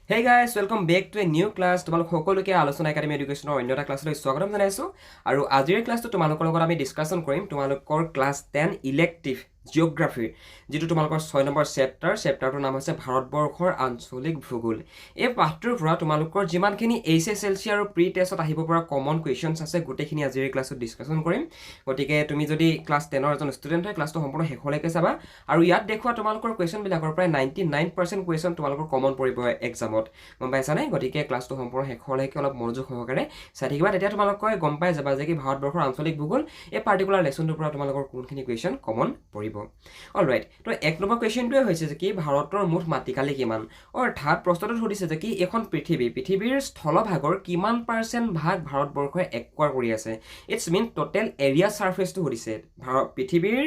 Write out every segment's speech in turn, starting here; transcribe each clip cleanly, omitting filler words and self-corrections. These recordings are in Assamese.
Hey guys, welcome back to a new class. তোমালোক সকলোকে আলোচনা একাডেমি এডুকেশ্যনৰ অন্য এটা ক্লাছলৈ স্বাগতম জনাইছো আৰু আজিৰ ক্লাছটো তোমালোকৰ লগত আমি ডিসকাশন কৰিম তোমালোকৰ ক্লাছ 10 ইলেক্টিভ জিওগ্ৰাফি যেটো তোমালোকৰ 6 নম্বৰ চেপ্টাৰটোৰ নাম হৈছে ভাৰতবৰ্ষৰ আঞ্চলিক ভূগোল। এই পাঠটোৰ পৰা তোমালোকৰ যিমানখিনি HSLC আৰু প্ৰি টেষ্টত আহিব পৰা কমন কোৱেশ্চনছ আছে গোটেইখিনি আজিৰ ক্লাছত ডিসকাশন কৰিম। গতিকে তুমি যদি ক্লাছ 10 ৰ এজন ষ্টুডেন্ট হয় ক্লাছটো সম্পূৰ্ণ শেষলৈকে চাবা আৰু ইয়াত দেখুৱা তোমালোকৰ কোৱেশ্চন বিলাকৰ প্ৰায় 99% কোৱেশ্চন তোমালোকৰ কমন পৰিব এক্সামত। গম পাইছা নাই? গতিকে ক্লাছটো সম্পূৰ্ণ শেষলৈকে অলপ মনোযোগ সহকাৰে চাই থাকিবা, তেতিয়া তোমালোকে গম পাই যাবা যে কি ভাৰতবৰ্ষৰ আঞ্চলিক ভূগোল এই পাৰ্টিকুলাৰ লেসনটোৰ পৰা তোমালোকৰ কোনখিনি কোৱেশ্চন কমন পৰিব। অলৰাইট, তো এক নম্বৰ কোৱেশ্চনটোৱে হৈছে যে কি ভাৰতৰ মুঠ মাটিকালি কিমান, অৰ্থাৎ প্ৰশ্নটোত সুধিছে যে কি এখন পৃথিৱীৰ স্থলভাগৰ কিমান % ভাগ ভাৰতবৰ্ষই একুৱাৰ কৰি আছে। ইটস মিন টোটেল এৰিয়া সাৰফেসটো সুধিছে। পৃথিৱীৰ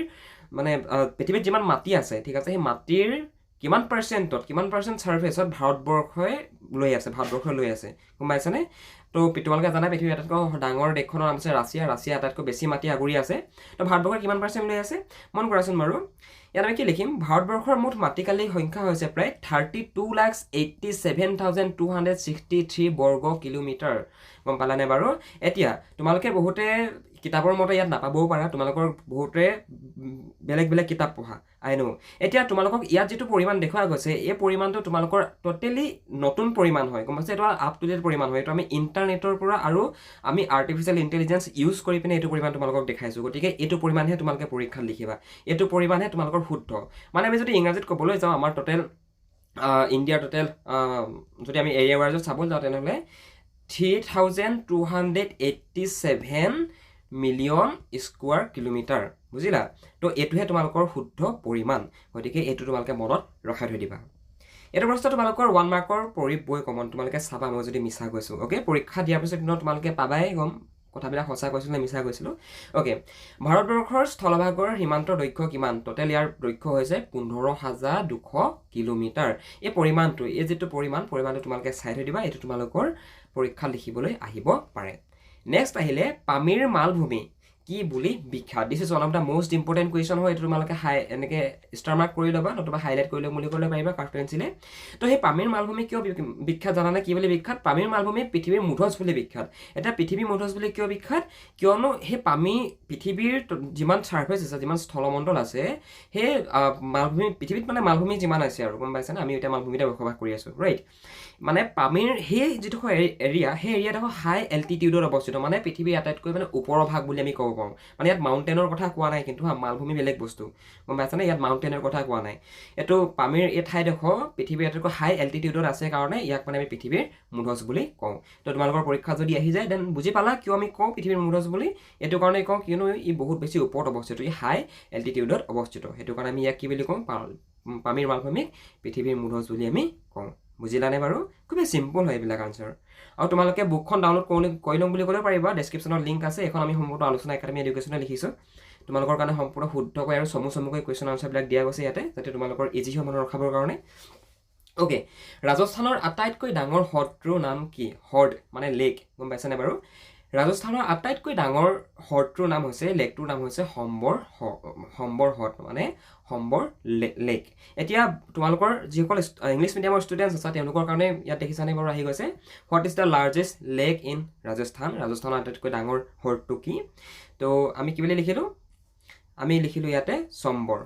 মানে পৃথিৱীত যিমান মাটি আছে, ঠিক আছে, সেই মাটিৰ কিমান পাৰ্চেন্ট সাৰফেসত ভাৰতবৰ্ষই লৈ আছে গম পাইছানে? তো তোমালোকে জানা পৃথিৱীৰ আটাইতকৈ ডাঙৰ দেশখনৰ নাম আছে ৰাছিয়া আটাইতকৈ বেছি মাটি আগুৰি আছে। তো ভাৰতবৰ্ষৰ কিমান পাৰ্চেন্ট লৈ আছে মন কৰাচোন বাৰু। ইয়াত আমি কি লিখিম, ভাৰতবৰ্ষৰ মুঠ মাটিকালি সংখ্যা হৈছে প্ৰায় 32,87,263 বৰ্গ কিলোমিটাৰ। গম পালানে বাৰু? এতিয়া তোমালোকে বহুতে কিতাপৰ মতে ইয়াত নাপাবও পাৰা, তোমালোকৰ বহুতে বেলেগ কিতাপ পঢ়া আই নো। এতিয়া তোমালোকক ইয়াত যেটো পৰিমাণ দেখুৱা গৈছে এই পৰিমাণটো তোমালোকৰ টোটেলি নতুন পৰিমাণ হয়, গম পাইছে? এইটো আপ টু ডেট পৰিমাণ হয়, এইটো আমি ইন্টাৰনেটৰ পৰা আৰু আমি আৰ্টিফিচিয়েল ইন্টেলিজেন্স ইউজ কৰি পিনে এইটো পৰিমাণ তোমালোকক দেখাইছো। গতিকে এইটো পৰিমাণহে তোমালোকে পৰীক্ষাত লিখিবা, এইটো পৰিমাণহে তোমালোকৰ শুদ্ধ। মানে আমি যদি ইংৰাজীত ক'বলৈ যাওঁ আমাৰ টোটেল ইণ্ডিয়াৰ টোটেল যদি আমি এৰিয়া ৱাইজত চাব যাওঁ তেনেহ'লে 3,287 মিলিয়ন স্কোয়াৰ কিলোমিটাৰ, বুজিলা? তো এইটোহে তোমালোকৰ শুদ্ধ পৰিমাণ, গতিকে এইটো তোমালোকে মনত ৰখাই থৈ দিবা। এইটো প্ৰশ্ন তোমালোকৰ 1 মাৰ্কৰ পৰিবই কমন, তোমালোকে চাবা মই যদি মিছা কৈছো। ওকে, পৰীক্ষা দিয়াৰ পিছত তোমালোকে পাবাই গম কথাবিলাক সঁচা কৈছিলো নে মিছা কৈছিলো। ওকে, ভাৰতবৰ্ষৰ স্থলভাগৰ সীমান্তৰ দৈৰ্ঘ্য কিমান? টোটেল ইয়াৰ দৈৰ্ঘ্য হৈছে 15,200 কিলোমিটাৰ। এই পৰিমাণটো, এই যিটো পৰিমাণটো তোমালোকে চাই থৈ দিবা, এইটো তোমালোকৰ পৰীক্ষা লিখিবলৈ আহিব পাৰে। নেক্সট আহিলে পামিৰ মালভূমি কি বুলি বিখ্যাত। This is one of the most important question হয়। এইটো তোমালোকে এনেকৈ ষ্টাৰ মাৰ্ক কৰি ল'বা, নতুবা হাইলাইট কৰি ল'ম বুলি ক'লে পাৰিবা কাৰ্ভ পেঞ্চিলে। তো সেই পামিৰ মালভূমি কিয় বিখ্যাত জানানে? কি বুলি বিখ্যাত? পামিৰ মালভূমি পৃথিৱীৰ মুধচ বুলি বিখ্যাত। এতিয়া পৃথিৱীৰ মুধচ বুলি কিয় বিখ্যাত? কিয়নো সেই পৃথিৱীৰ যিমান ছাৰ্ফেচ আছে, যিমান স্থলমণ্ডল আছে, সেই পৃথিৱীত মানে মালভূমি যিমান আছে আৰু, গম পাইছেনে? আমি এতিয়া মালভূমিতে বসবাস কৰি আছো, ৰাইট? মানে পামিৰ সেই যিডোখৰ এৰিয়া, সেই এৰিয়াডোখৰ হাই এল্টিটিউডত অৱস্থিত, মানে পৃথিৱীৰ আটাইতকৈ মানে ওপৰৰ ভাগ বুলি আমি ক'ব পাৰোঁ। মানে ইয়াত মাউণ্টেইনৰ কথা কোৱা নাই, কিন্তু মালভূমি বেলেগ বস্তু, গম পাইছানে? ইয়াত মাউণ্টেইনৰ কথা কোৱা নাই। এইটো পামিৰ এই ঠাইডোখৰ পৃথিৱীৰ আটাইতকৈ হাই এল্টিটিউডত আছে কাৰণে ইয়াক মানে আমি পৃথিৱীৰ মুধচ বুলি কওঁ। তো তোমালোকৰ পৰীক্ষা যদি আহি যায় দেন বুজি পালা কিয় আমি কওঁ পৃথিৱীৰ মুধচ বুলি। এইটো কাৰণে কওঁ কিয়নো ই বহুত বেছি ওপৰত অৱস্থিত, ই হাই এল্টিটিউডত অৱস্থিত। সেইটো কাৰণে আমি ইয়াক কি বুলি কওঁ? পামিৰ মালভূমিক পৃথিৱীৰ মুধচ বুলি আমি কওঁ। বুজিলানে বাৰু? খুবেই চিম্পল হয় এইবিলাক আনচাৰ। আৰু তোমালোকে বুকখন ডাউনলোড কৰি ল'ম বুলি ক'লেও পাৰিবা, ডেছক্ৰিপশ্যনত লিংক আছে। এখন আমি সম্পূৰ্ণ আলোচনা একাডেমি এডুকেশ্যনে লিখিছোঁ। তোমালোকৰ কাৰণে সম্পূৰ্ণ শুদ্ধকৈ আৰু চমুকৈ কুৱেশ্যন আনচাৰবিলাক দিয়া গৈছে ইয়াতে, যাতে তোমালোকৰ ইজি হয় মনত ৰখাবৰ কাৰণে। অ'কে, ৰাজস্থানৰ আটাইতকৈ ডাঙৰ হ্ৰদটোৰ নাম কি? হ্ৰদ মানে লেক, গম পাইছানে বাৰু? ৰাজস্থানৰ আটাইতকৈ ডাঙৰ হ্ৰদটোৰ নাম হৈছে, লেকটোৰ নাম হৈছে সম্বৰ হ্ৰদ, মানে সম্বৰ লেক। এতিয়া তোমালোকৰ যিসকল ইংলিছ মিডিয়ামৰ ষ্টুডেণ্টছ আছে তেওঁলোকৰ কাৰণে ইয়াত দেখিছানে বাৰু আহি গৈছে, what is the largest lake in Rajasthan? ৰাজস্থানৰ আটাইতকৈ ডাঙৰ হ্ৰদটো কি? তো আমি কি বুলি লিখিলোঁ? আমি লিখিলোঁ ইয়াতে সম্বৰ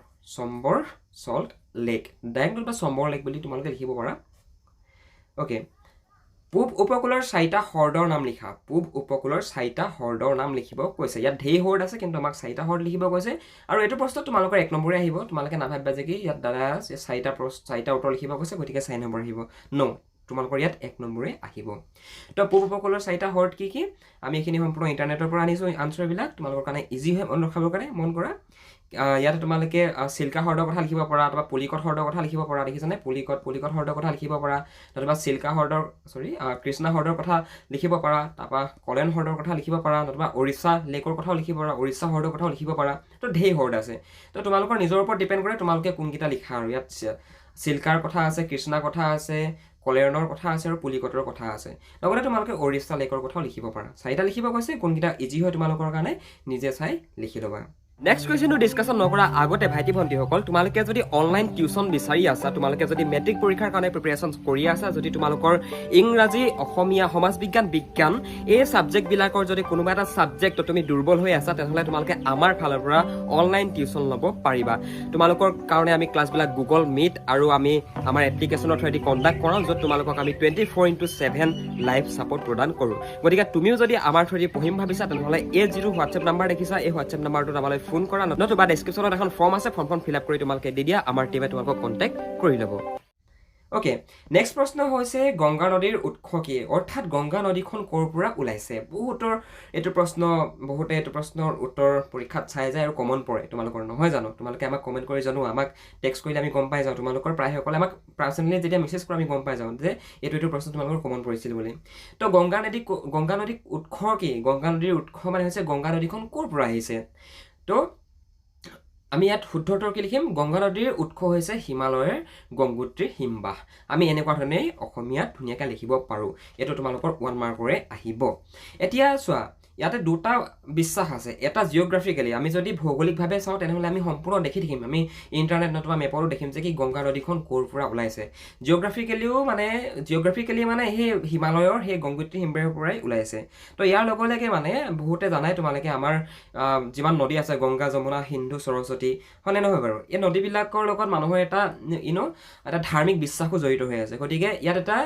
সল্ট লেক, ডাইৰেক্ট বা সম্বৰ লেক বুলি তোমালোকে লিখিব পাৰা। অ'কে, পূব উপকূলৰ 4টা হ্ৰদৰ নাম লিখা। পূব উপকূলৰ 4টা হ্ৰদৰ নাম লিখিব কৈছে। ইয়াত ঢেৰ হ্ৰদ আছে, কিন্তু আমাক 4টা হ্ৰদ লিখিব কৈছে। আৰু এইটো প্ৰশ্নত তোমালোকৰ 1 নম্বৰে আহিব। তোমালোকে নাভাবিবা যে কি ইয়াত দাদা 4টা উত্তৰ লিখিব কৈছে গতিকে 4 নম্বৰ আহিব। ন, তোমালোকৰ ইয়াত 1 নম্বৰে আহিব। তো পূব উপকূলৰ 4টা হ্ৰদ কি কি? আমি এইখিনি সম্পূৰ্ণ ইণ্টাৰনেটৰ পৰা আনিছোঁ আনচাৰবিলাক, তোমালোকৰ কাৰণে ইজি হয় মন ৰখাবৰ কাৰণে। মন কৰা, ইয়াতে তোমালোকে চিল্কা হ্ৰদৰ কথা লিখিব পাৰা, অথবা পুলিকট হ্ৰদৰ কথা লিখিব পাৰা। দেখিছানে? পুলিকট হ্ৰদৰ কথা লিখিব পাৰা, নতুবা চিল্কা হ্ৰদৰ কৃষ্ণা হ্ৰদৰ কথা লিখিব পাৰা, তাৰপৰা কলেন হ্ৰদৰ কথা লিখিব পাৰা, নতুবা উৰিষ্যা লেকৰ কথাও লিখিব পাৰা, উৰিষ্যা হ্ৰদৰ কথাও লিখিব পাৰা। তো ঢেৰ হ্ৰদ আছে। তো তোমালোকৰ নিজৰ ওপৰত ডিপেণ্ড কৰে তোমালোকে কোনকেইটা লিখা। আৰু ইয়াত চিল্কাৰ কথা আছে, কৃষ্ণা কথা আছে, কলেনৰ কথা আছে আৰু পুলিকটৰ কথা আছে। লগতে তোমালোকে উৰিষ্যা লেকৰ কথাও লিখিব পাৰা। 4টা লিখিব কৈছে, কোনকেইটা ইজি হয় তোমালোকৰ কাৰণে নিজে চাই লিখি ল'বা। নেক্সট কুৱেশ্যনটো ডিছকাশ্যন নকৰা আগতে ভাইটি ভণ্টিসকল তোমালোকে যদি অনলাইন টিউশ্যন বিচাৰি আছা তোমালোকে যদি মেট্ৰিক পৰীক্ষাৰ কাৰণে প্ৰিপেৰেশ্যন কৰি আছা যদি তোমালোকৰ ইংৰাজী অসমীয়া সমাজ বিজ্ঞান বিজ্ঞান এই ছাবজেক্টবিলাকৰ যদি কোনোবা এটা ছাবজেক্টত তুমি দুৰ্বল হৈ আছা তেনেহ'লে তোমালোকে আমাৰ ফালৰ পৰা অনলাইন টিউশ্যন ল'ব পাৰিবা তোমালোকৰ কাৰণে আমি ক্লাছবিলাক গুগল মিট আৰু আমি আমাৰ এপ্লিকেশ্যনৰ থ্ৰুৱেদি কণ্ডাক্ট কৰাওঁ য'ত তোমালোকক আমি 24/7 লাইভ ছাপোৰ্ট প্ৰদান কৰোঁ গতিকে তুমিও যদি আমাৰ থ্ৰুৱেদি পঢ়িম ভাবিছা তেনেহ'লে এই যিটো হোৱাটছএপ নাম্বাৰ দেখিছা এই হোৱাটছএপ নাম্বাৰটোত আমালৈ ফোন কৰা নতুবা ডেছক্ৰিপশ্যনত এখন ফৰ্ম আছে ফৰ্মখন ফিল আপ কৰি তোমালোকে দি দিয়া আমাৰ টিমে তোমালোকক কণ্টেক্ট কৰি ল'ব অ'কে নেক্সট প্ৰশ্ন হৈছে গংগা নদীৰ উৎস কি অৰ্থাৎ গংগা নদীখন ক'ৰ পৰা ওলাইছে বহুতে এইটো প্ৰশ্নৰ উত্তৰ পৰীক্ষাত চাই যায় আৰু কমন পৰে তোমালোকৰ নহয় জানো তোমালোকে আমাক কমেণ্ট কৰি জানো আমাক টেক্সট কৰিলে আমি গম পাই যাওঁ তোমালোকৰ প্ৰায়সকলে আমাক পাৰ্চনেলি যেতিয়া মেছেজ কৰা আমি গম পাই যাওঁ যে এইটো প্ৰশ্ন তোমালোকৰ কমন পৰিছিল বুলি তো গংগা নদীৰ উৎস কি গংগা নদীৰ উৎস মানে হৈছে গংগা নদীখন ক'ৰ পৰা আহিছে তো আমি ইয়াত শুদ্ধ উত্তৰ কি লিখিম গংগা নদীৰ উৎস হৈছে হিমালয়ৰ গংগোত্ৰী হিমবাহ আমি এনেকুৱা ধৰণে অসমীয়াত ধুনীয়াকৈ লিখিব পাৰোঁ এইটো তোমালোকৰ 1 মাৰ্কৰে আহিব এতিয়া চোৱা ইয়াতে দুটা বিশ্বাস আছে এটা জিঅ'গ্ৰাফিকেলি আমি যদি ভৌগোলিকভাৱে চাওঁ তেনেহ'লে আমি সম্পূৰ্ণ দেখি থাকিম আমি ইণ্টাৰনেট নতুবা মেপৰো দেখিম যে কি গংগা নদীখন ক'ৰ পৰা ওলাইছে জিঅ'গ্ৰাফিকেলি মানে সেই হিমালয়ৰ সেই গংগোত্ৰী হিমবাহৰ পৰাই ওলাইছে তো ইয়াৰ লগে লগে মানে বহুতে জানাই তোমালোকে আমাৰ যিমান নদী আছে গংগা যমুনা সিন্ধু সৰস্বতী হয়নে নহয় বাৰু এই নদীবিলাকৰ লগত মানুহৰ এটা এটা ধাৰ্মিক বিশ্বাসো জড়িত হৈ আছে গতিকে ইয়াত এটা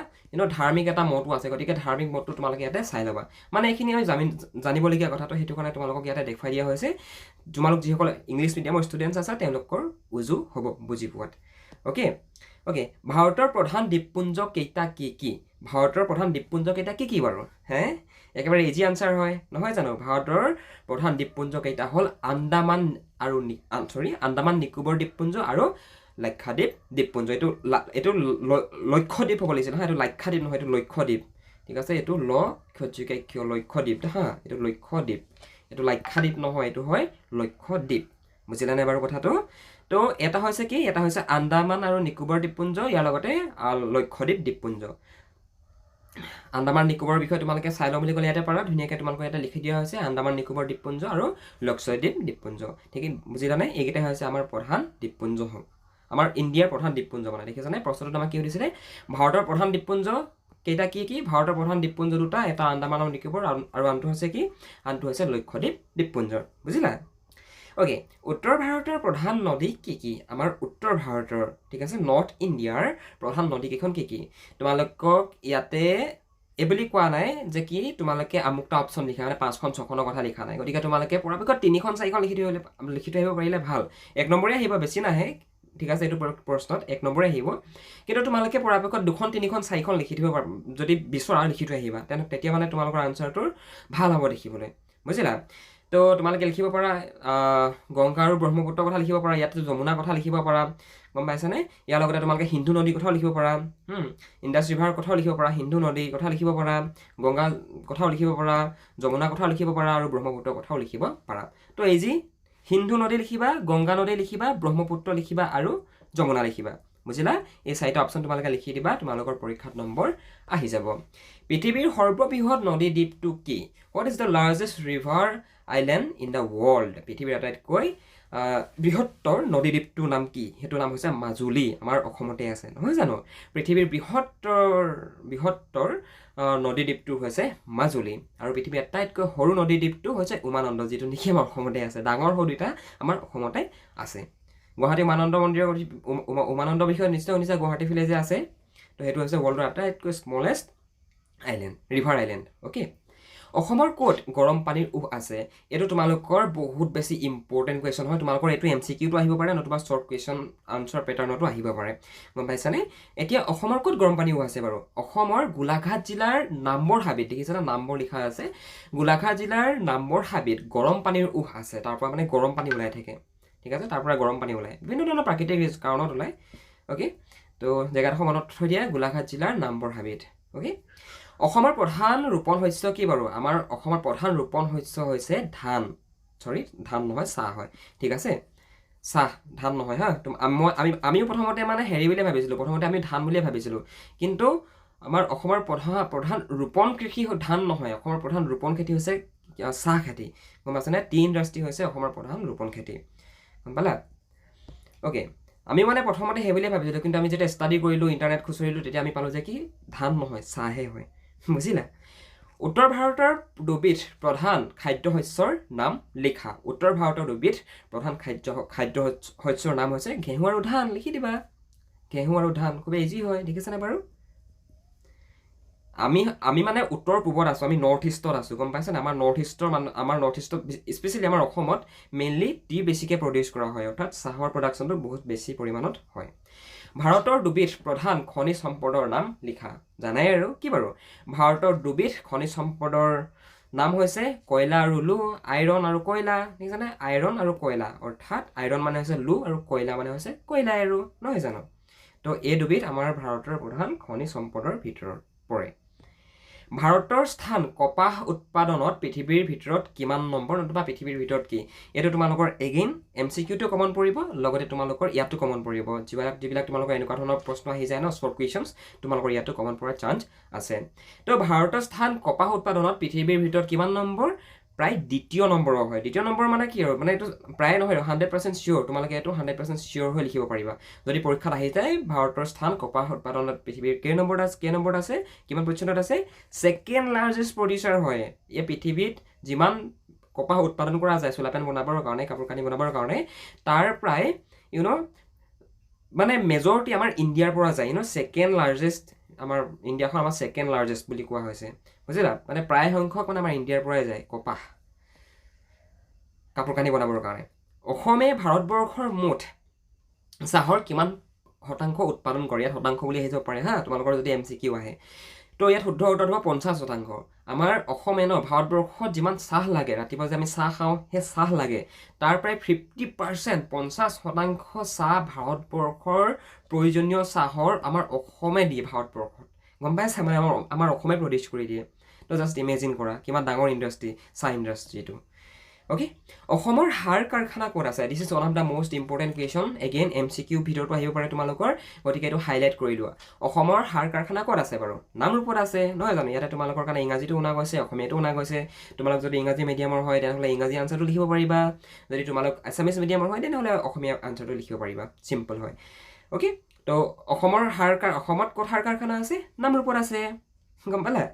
ধাৰ্মিক এটা মতো আছে গতিকে ধাৰ্মিক মতটো তোমালোকে ইয়াতে চাই ল'বা মানে এইখিনি আমি জানিবলগীয়া কথাটো সেইটো কাৰণে তোমালোকক ইয়াতে দেখুৱাই দিয়া হৈছে তোমালোক যিসকল ইংলিছ মিডিয়ামৰ ষ্টুডেণ্টছ আছে তেওঁলোকৰ উজু হ'ব বুজি পোৱাত অ'কে ভাৰতৰ প্ৰধান দ্বীপপুঞ্জ কেইটা কি ভাৰতৰ প্ৰধান দ্বীপপুঞ্জ কেইটা কি বাৰু একেবাৰে ইজি আনচাৰ হয় নহয় জানো ভাৰতৰ প্ৰধান দ্বীপপুঞ্জ কেইটা হ'ল আন্দামান নিকোবৰ দ্বীপপুঞ্জ আৰু লাক্ষাদ্বীপ দ্বীপপুঞ্জ এইটো লক্ষদ্বীপ হ'ব লাগিছিল এইটো লাক্ষাদ্বীপ নহয় এইটো লক্ষদ্বীপ ঠিক আছে এইটো লক্ষদ্বীপ এইটো লক্ষদ্বীপ এইটো লাক্ষাদ্বীপ নহয় এইটো হয় লক্ষদ্বীপ বুজিলানে বাৰু কথাটো তো এটা হৈছে কি এটা হৈছে আন্দামান আৰু নিকোবৰ দ্বীপপুঞ্জ ইয়াৰ লগতে লক্ষদ্বীপ দ্বীপপুঞ্জ আন্দামান নিকোবৰ বিষয়ে তোমালোকে চাই লওঁ বুলি ক'লে ইয়াতে পাৰা ধুনীয়াকৈ তোমালোকক ইয়াতে লিখি দিয়া হৈছে আন্দামান নিকোবৰ দ্বীপপুঞ্জ আৰু লক্ষদ্বীপ দ্বীপপুঞ্জ ঠিক বুজিলানে এইকেইটা হৈছে আমাৰ প্ৰধান দ্বীপপুঞ্জ আমাৰ ইণ্ডিয়াৰ প্ৰধান দ্বীপপুঞ্জ মানে দেখিছানে প্ৰশ্নটোত আমাক কি সুধিছিলে ভাৰতৰ প্ৰধান দ্বীপপুঞ্জ কেইটা কি ভাৰতৰ প্ৰধান দ্বীপপুঞ্জ দুটা এটা আন্দামান আৰু নিকোবৰ আৰু আনটো হৈছে কি আনটো হৈছে লক্ষদ্বীপ দ্বীপপুঞ্জ বুজিলা অ'কে উত্তৰ ভাৰতৰ প্ৰধান নদী কি আমাৰ উত্তৰ ভাৰতৰ ঠিক আছে নৰ্থ ইণ্ডিয়াৰ প্ৰধান নদী কেইখন কি তোমালোকক ইয়াতে এইবুলি কোৱা নাই যে কি তোমালোকে আমুকটা অপশ্যন লিখা মানে 5খন 6খনৰ কথা লিখা নাই গতিকে তোমালোকে পৰাপক্ষত 3খন 4খন লিখি থৈ আহিব পাৰিলে ভাল 1 নম্বৰে আহিব বেছি নাহে ঠিক আছে এইটো প্ৰশ্নত 1 নম্বৰে আহিব কিন্তু তোমালোকে পৰাপক্ষত 2খন 3খন 4খন লিখি থৈ যদি বিচৰা লিখি থৈ আহিবা তেতিয়া মানে তোমালোকৰ আনচাৰটোৰ ভাল হ'ব দেখিবলৈ বুজিলা তো তোমালোকে লিখিব পাৰা গংগা আৰু ব্ৰহ্মপুত্ৰৰ কথা লিখিব পাৰা ইয়াতে যমুনাৰ কথা লিখিব পাৰা গম পাইছানে ইয়াৰ লগতে তোমালোকে সিন্ধু নদীৰ কথাও লিখিব পাৰা ইণ্ডাছ ৰিভাৰৰ কথাও লিখিব পাৰা সিন্ধু নদীৰ কথা লিখিব পাৰা গংগা কথাও লিখিব পাৰা যমুনাৰ কথাও লিখিব পাৰা আৰু ব্ৰহ্মপুত্ৰৰ কথাও লিখিব পাৰা তো এই যি সিন্ধু নদী লিখিবা গংগা নদী লিখিবা ব্ৰহ্মপুত্ৰ লিখিবা আৰু যমুনা লিখিবা বুজিলা এই 4টা অপশ্যন তোমালোকে লিখি দিবা তোমালোকৰ পৰীক্ষাত নম্বৰ আহি যাব পৃথিৱীৰ সৰ্ববৃহৎ নদী দ্বীপটো কি what is the largest river island in the world পৃথিৱীৰ আটাইতকৈ বৃহত্তৰ নদী দ্বীপটোৰ নাম কি সেইটো নাম হৈছে মাজুলী আমাৰ অসমতে আছে নহয় জানো পৃথিৱীৰ বৃহত্তৰ নদী দ্বীপটো হৈছে মাজুলী আৰু পৃথিৱীৰ আটাইতকৈ সৰু নদী দ্বীপটো হৈছে উমানন্দ যিটো নেকি আমাৰ অসমতে আছে ডাঙৰ সৰু দুটা আমাৰ অসমতে আছে গুৱাহাটী উমানন্দ মন্দিৰৰ উমানন্দ বিষয়ে নিশ্চয় শুনিছা গুৱাহাটী ফালে যে আছে তো সেইটো হৈছে ৱৰ্ল্ডৰ আটাইতকৈ smallest island river island okay অসমৰ ক'ত গৰম পানীৰ উৎস আছে এইটো তোমালোকৰ বহুত বেছি ইম্পৰ্টেণ্ট কুৱেশ্যন হয় তোমালোকৰ এইটো MCQটো আহিব পাৰে নতুবা শ্বৰ্ট কুৱেশ্যন আনচাৰ পেটাৰ্ণতো আহিব পাৰে গম পাইছানে এতিয়া অসমৰ ক'ত গৰম পানীৰ উৎস আছে বাৰু অসমৰ গোলাঘাট জিলাৰ নাম্বৰ হাবিত দেখিছানে নাম্বৰ লিখা আছে গোলাঘাট জিলাৰ নাম্বৰ হাবিত গৰম পানীৰ উৎস আছে তাৰ পৰা মানে গৰম পানী ওলাই থাকে ঠিক আছে তাৰ পৰা গৰম পানী ওলাই বিভিন্ন ধৰণৰ প্ৰাকৃতিক কাৰণত ওলাই অ'কে তো জেগাডোখৰ মনত থৈ দিয়া গোলাঘাট জিলাৰ নাম্বৰ হাবিত অ'কে অসমৰ প্ৰধান ৰোপণ শস্য কি বাৰু আমাৰ অসমৰ প্ৰধান ৰোপণ শস্য হৈছে ধান ধান নহয় চাহ হয় ঠিক আছে চাহ ধান নহয় হা আমিও প্ৰথমতে মানে হেৰি বুলিয়ে ভাবিছিলোঁ প্ৰথমতে আমি ধান বুলিয়ে ভাবিছিলোঁ কিন্তু আমাৰ অসমৰ প্ৰধান ৰোপণ কৃষি ধান নহয় অসমৰ প্ৰধান ৰোপণ খেতি হৈছে চাহ খেতি গম পাইছানে টি ইণ্ডাষ্ট্ৰি হৈছে অসমৰ প্ৰধান ৰোপণ খেতি গম পালা অ'কে আমি মানে প্ৰথমতে সেই বুলিয়ে ভাবিছিলোঁ কিন্তু আমি যেতিয়া ষ্টাডি কৰিলোঁ ইণ্টাৰনেট খুচৰিলোঁ তেতিয়া আমি পালোঁ যে কি ধান নহয় চাহে হয় বুজিলা উত্তৰ ভাৰতৰ দুবিধ প্ৰধান খাদ্য শস্যৰ নাম লিখা উত্তৰ ভাৰতৰ দুবিধ প্ৰধান খাদ্য শস্যৰ নাম হৈছে ঘেঁহু আৰু ধান লিখি দিবা ঘেঁহু আৰু ধান খুব ইজি হয় দেখিছানে বাৰু আমি মানে উত্তৰ পূবত আছোঁ আমি নৰ্থ ইষ্টত আছোঁ গম পাইছেনে আমাৰ নৰ্থ ইষ্টত স্পেচিয়েলি আমাৰ অসমত মেইনলি টি বেছিকৈ প্ৰডিউচ কৰা হয় অৰ্থাৎ চাহৰ প্ৰডাকশ্যনটো বহুত বেছি পৰিমাণত হয় ভাৰতৰ দুবিধ প্ৰধান খনিজ সম্পদৰ নাম লিখা জানাই আৰু কি বাৰু ভাৰতৰ দুবিধ খনিজ সম্পদৰ নাম হৈছে কয়লা আৰু লু আইৰণ আৰু কয়লা দেখিছানে আইৰণ আৰু কয়লা অৰ্থাৎ আইৰণ মানে হৈছে লু আৰু কয়লা মানে হৈছে কয়লা আৰু নহয় জানো তো এই দুবিধ আমাৰ ভাৰতৰ প্ৰধান খনিজ সম্পদৰ ভিতৰত পৰে ভাৰতৰ স্থান কপাহ উৎপাদনত পৃথিৱীৰ ভিতৰত কিমান নম্বৰ নতুবা পৃথিৱীৰ ভিতৰত কি এইটো তোমালোকৰ এগেইন MCQটো কমন পৰিব লগতে তোমালোকৰ ইয়াতো কমন পৰিব যিবিলাক তোমালোকৰ এনেকুৱা ধৰণৰ প্ৰশ্ন আহি যায় ন শ্বৰ্ট কুৱেশ্যনছ তোমালোকৰ ইয়াতো কমন পৰাৰ চান্স আছে তো ভাৰতৰ স্থান কপাহ উৎপাদনত পৃথিৱীৰ ভিতৰত কিমান নম্বৰ প্ৰায় দ্বিতীয় নম্বৰৰ হয় দ্বিতীয় নম্বৰ মানে কি আৰু মানে এইটো প্ৰায় নহয় 100% চিয়'ৰ তোমালোকে এইটো 100% চিয়'ৰ হৈ লিখিব পাৰিবা যদি পৰীক্ষাত আহি যায় ভাৰতৰ স্থান কপাহ উৎপাদনত পৃথিৱীৰ কেই নম্বৰত আছে কিমান পজিশ্যনত আছে ছেকেণ্ড লাৰ্জেষ্ট প্ৰডিউচাৰ হয় এই পৃথিৱীত যিমান কপাহ উৎপাদন কৰা যায় চোলা পেণ্ট বনাবৰ কাৰণে কাপোৰ কানি বনাবৰ কাৰণে তাৰ প্ৰায় মানে মেজৰিটি আমাৰ ইণ্ডিয়াৰ পৰা যায় ছেকেণ্ড লাৰ্জেষ্ট আমাৰ ইণ্ডিয়াখন আমাৰ ছেকেণ্ড লাৰ্জেষ্ট বুলি কোৱা হৈছে বুজিলা মানে প্ৰায় সংখ্যক মানে আমাৰ ইণ্ডিয়াৰ পৰাই যায় কপাহ কাপোৰ কানি বনাবৰ কাৰণে অসমে ভাৰতবৰ্ষৰ মুঠ চাহৰ কিমান শতাংশ উৎপাদন কৰে ইয়াত শতাংশ বুলি আহি যাব পাৰে হা তোমালোকৰ যদি MCQ আহে তো ইয়াত শুদ্ধ উত্তৰ হ'ব 50%। আমাৰ অসমে ভাৰতবৰ্ষত যিমান চাহ লাগে ৰাতিপুৱা যে আমি চাহ খাওঁ সেই চাহ লাগে তাৰ প্ৰায় 50% 50% চাহ ভাৰতবৰ্ষৰ প্ৰয়োজনীয় চাহৰ আমাৰ অসমে দিয়ে ভাৰতবৰ্ষত গম পাইছা মানে আমাৰ অসমে প্ৰডিউচ কৰি দিয়ে তো জাষ্ট ইমেজিন কৰা কিমান ডাঙৰ ইণ্ডাষ্ট্ৰি চাহ ইণ্ডাষ্ট্ৰিটো অ'কে অসমৰ সাৰ কাৰখানা ক'ত আছে this is one of the most important question again MCQ ভিতৰতো আহিব পাৰে তোমালোকৰ গতিকে এইটো হাইলাইট কৰি লোৱা অসমৰ সাৰ কাৰখানা ক'ত আছে বাৰু নামৰূপত আছে নহয় জানো ইয়াতে তোমালোকৰ কাৰণে ইংৰাজীটো শুনা গৈছে অসমীয়াটো শুনা গৈছে তোমালোক যদি ইংৰাজী মিডিয়ামৰ হয় তেনেহ'লে ইংৰাজী আনচাৰটো লিখিব পাৰিবা যদি তোমালোক আছামিজ মিডিয়ামৰ হয় তেনেহ'লে অসমীয়া আনচাৰটো লিখিব পাৰিবা চিম্পল হয় অ'কে তো অসমত ক'ত সাৰ কাৰখানা আছে নামৰূপত আছে গম পালা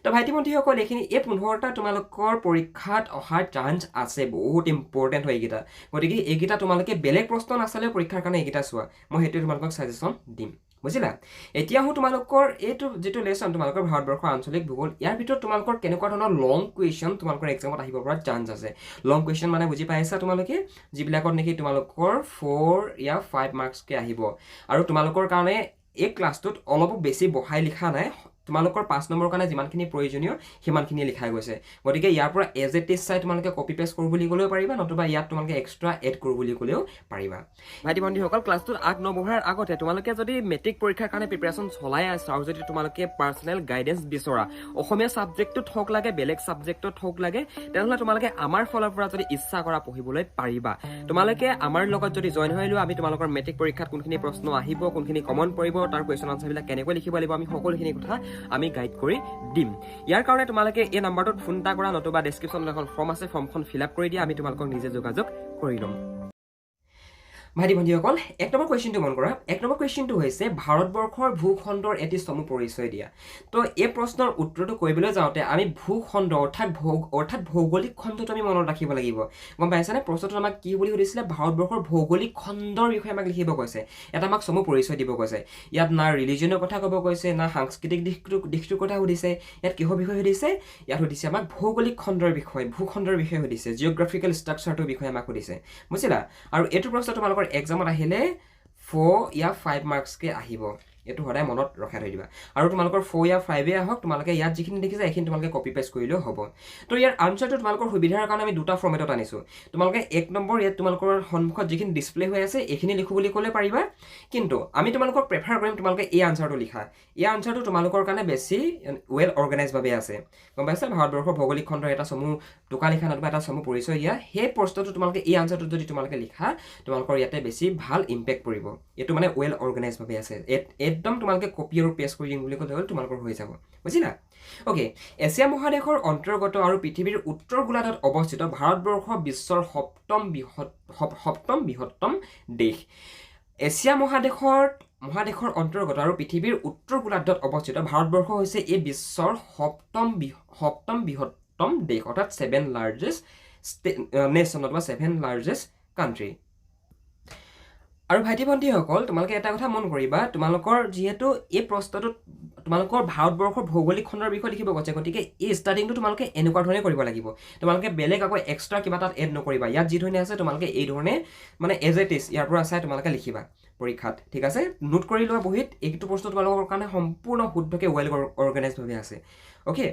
তো ভাইটি ভণ্টিসকল এইখিনি এই 15টা তোমালোকৰ পৰীক্ষাত অহাৰ চান্স আছে বহুত ইম্পৰ্টেণ্ট হয় এইকেইটা গতিকে এইকেইটা তোমালোকে বেলেগ প্ৰশ্ন নাচালেও পৰীক্ষাৰ কাৰণে এইকেইটা চোৱা মই সেইটোৱে তোমালোকক ছাজেশ্যন দিম বুজিলা এতিয়া তোমালোকৰ এইটো যিটো লেচন তোমালোকৰ ভাৰতবৰ্ষৰ আঞ্চলিক ভূগোল ইয়াৰ ভিতৰত তোমালোকৰ কেনেকুৱা ধৰণৰ লং কুৱেশ্যন তোমালোকৰ এক্সামত আহিব পৰা চান্স আছে লং কুৱেশ্যন মানে বুজি পাইছা তোমালোকে যিবিলাকত নেকি তোমালোকৰ 4 या 5 মাৰ্কছকে আহিব আৰু তোমালোকৰ কাৰণে এই ক্লাছটোত অলপ বেছি বহাই লিখা নাই তোমালোকৰ 5 নম্বৰ কাৰণে যিমানখিনি প্ৰয়োজনীয় সিমানখিনি লিখা গৈছে গতিকে ইয়াৰ পৰা এজ এ টেষ্ট চাই তোমালোকে কপি পেষ্ট কৰোঁ বুলি ক'লেও পাৰিবা নতুবা ইয়াত তোমালোকে এক্সট্ৰা এড কৰোঁ বুলি ক'লেও পাৰিবা ভাইটি ভণ্টিসকল ক্লাছটোত আগ নবঢ়াৰ আগতে তোমালোকে যদি মেট্ৰিক পৰীক্ষাৰ কাৰণে প্ৰিপেৰেশ্যন চলাই আছা আৰু যদি তোমালোকে পাৰ্চনেল গাইডেন্স বিচৰা অসমীয়া ছাবজেক্টটোত হওক লাগে বেলেগ ছাবজেক্টত হওক লাগে তেনেহ'লে তোমালোকে আমাৰ ফালৰ পৰা যদি ইচ্ছা কৰা পঢ়িবলৈ পাৰিবা তোমালোকে আমাৰ লগত যদি জইন হৈ লোৱা আমি তোমালোকৰ মেট্ৰিক পৰীক্ষাত কোনখিনি প্ৰশ্ন আহিব কোনখিনি কমন পৰিব তাৰ কুৱেশ্যন আনচাৰবিলাক কেনেকৈ লিখিব লাগিব আমি সকলোখিনি কথা আমি গাইড কৰি দিম ইয়াৰ কাৰণে তোমালোকে এই নাম্বাৰটোত ফোন এটা কৰা নতুবা ডেছক্ৰিপশ্যনত এখন ফৰ্ম আছে ফৰ্মখন ফিল আপ কৰি দিয়া আমি তোমালোকক নিজে যোগাযোগ কৰি ল'ম ভাইটি ভণ্টিসকল 1 নম্বৰ কুৱেশ্যনটো মন কৰা 1 নম্বৰ কুৱেশ্যনটো হৈছে ভাৰতবৰ্ষৰ ভূখণ্ডৰ এটি চমু পৰিচয় দিয়া তো এই প্ৰশ্নৰ উত্তৰটো কৰিবলৈ যাওঁতে আমি ভূখণ্ড অৰ্থাৎ ভৌগোলিক খণ্ডটো আমি মনত ৰাখিব লাগিব গম পাইছানে প্ৰশ্নটো আমাক কি বুলি সুধিছিলে ভাৰতবৰ্ষৰ ভৌগোলিক খণ্ডৰ বিষয়ে আমাক লিখিব কৈছে এটা আমাক চমু পৰিচয় দিব কৈছে ইয়াত না ৰিলিজনৰ কথা ক'ব কৈছে না সাংস্কৃতিক দিশটোৰ কথা সুধিছে ইয়াত কিহৰ বিষয়ে সুধিছে ইয়াত সুধিছে আমাক ভৌগোলিক খণ্ডৰ বিষয়ে ভূখণ্ডৰ বিষয়ে সুধিছে জিঅ'গ্ৰাফিকেল ষ্ট্ৰাকচাৰটোৰ বিষয়ে আমাক সুধিছে বুজিলা আৰু এইটো প্ৰশ্ন তোমালোকৰ এক্সামত আহিলে 4 या 5 মাৰ্কছকে আহিব এইটো সদায় মনত ৰখাই থৈ দিবা আৰু তোমালোকৰ 4 या 5 আহক তোমালোকে ইয়াত যিখিনি দেখিছা এইখিনি তোমালোকে কপি পেষ্ট কৰিলেও হ'ব তো ইয়াৰ আনচাৰটো তোমালোকৰ সুবিধাৰ কাৰণে আমি দুটা ফৰ্মেটত আনিছোঁ তোমালোকে 1 নম্বৰ ইয়াত তোমালোকৰ সন্মুখত যিখিনি ডিসপ্লে হৈ আছে এইখিনি লিখো বুলি ক'লে পাৰিবা কিন্তু আমি তোমালোকক প্ৰেফাৰ কৰিম তোমালোকে এই আনচাৰটো লিখা এই আনচাৰটো তোমালোকৰ কাৰণে বেছি ৱেল অৰ্গানাইজ ভাবে আছে গম পাইছা ভাৰতবৰ্ষৰ ভৌগোলিক খণ্ডৰ এটা চমু টোকা লিখা নতুবা এটা চমু পৰিচয় দিয়া সেই প্ৰশ্নটো তোমালোকে এই আনচাৰটো যদি তোমালোকে লিখা তোমালোকৰ ইয়াতে বেছি ভাল ইম্পেক্ট পৰিব এইটো মানে ৱেল অৰ্গানাইজ ভাবে আছে এই একদম তোমালোকে কপি আৰু পেষ্ট কৰি দিম বুলি ক'লে হ'ল তোমালোকৰ হৈ যাব বুজিলা ওকে এছিয়া মহাদেশৰ অন্তৰ্গত আৰু পৃথিৱীৰ উত্তৰ গোলাৰ্ধত অৱস্থিত ভাৰতবৰ্ষ বিশ্বৰ সপ্তম বৃহত্তম দেশ এছিয়া মহাদেশৰ অন্তৰ্গত আৰু পৃথিৱীৰ উত্তৰ গোলাৰ্ধত অৱস্থিত ভাৰতবৰ্ষ হৈছে এই বিশ্বৰ সপ্তম বৃহত্তম দেশ অৰ্থাৎ 7 লাৰ্জেষ্ট নেশ্যন অথবা 7 লাৰ্জেষ্ট কাণ্ট্ৰি আৰু ভাইটি ভণ্টিসকল তোমালোকে এটা কথা মন কৰিবা তোমালোকৰ যিহেতু এই প্ৰশ্নটোত তোমালোকৰ ভাৰতবৰ্ষৰ ভৌগোলিক খণ্ডৰ বিষয়ে লিখিব গৈছে গতিকে এই ষ্টাডিংটো তোমালোকে এনেকুৱা ধৰণে কৰিব লাগিব তোমালোকে বেলেগ আকৌ এক্সট্ৰা কিবা তাত এড নকৰিবা ইয়াত যি ধৰণে আছে তোমালোকে এই ধৰণে মানে এজ ইট ইজ ইয়াৰ পৰা চাই তোমালোকে লিখিবা পৰীক্ষাত ঠিক আছে নোট কৰি লোৱা বহিত এইটো প্ৰশ্ন তোমালোকৰ কাৰণে সম্পূৰ্ণ শুদ্ধকৈ ৱেল অৰ্গেনাইজভাৱে আছে অ'কে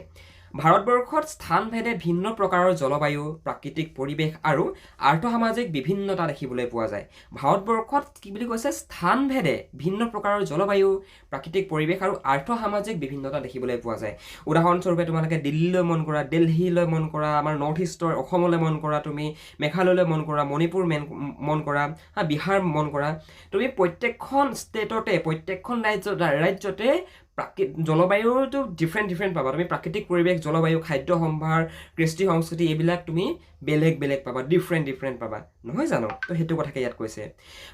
ভাৰতবৰ্ষত স্থানভেদে ভিন্ন প্ৰকাৰৰ জলবায়ু প্ৰাকৃতিক পৰিৱেশ আৰু আৰ্থসামাজিক বিভিন্নতা দেখিবলৈ পোৱা যায় ভাৰতবৰ্ষত কি বুলি কৈছে স্থানভেদে ভিন্ন প্ৰকাৰৰ জলবায়ু প্ৰাকৃতিক পৰিৱেশ আৰু আৰ্থসামাজিক বিভিন্নতা দেখিবলৈ পোৱা যায় উদাহৰণস্বৰূপে তোমালোকে দিল্লীলৈ মন কৰা দিল্লীলৈ মন কৰা আমাৰ নৰ্থ ইষ্টৰ অসমলৈ মন কৰা তুমি মেঘালয়লৈ মন কৰা মণিপুৰ মন কৰা বিহাৰ মন কৰা তুমি প্ৰত্যেকখন ষ্টেটতে প্ৰত্যেকখন ৰাজ্যতে জলবায়ুটো ডিফাৰেণ্ট পাবা তুমি প্ৰাকৃতিক পৰিৱেশ জলবায়ু খাদ্য সম্ভাৰ কৃষ্টি সংস্কৃতি এইবিলাক তুমি বেলেগ পাবা ডিফাৰেণ্ট পাবা নহয় জানো তো সেইটো কথাকে ইয়াত কৈছে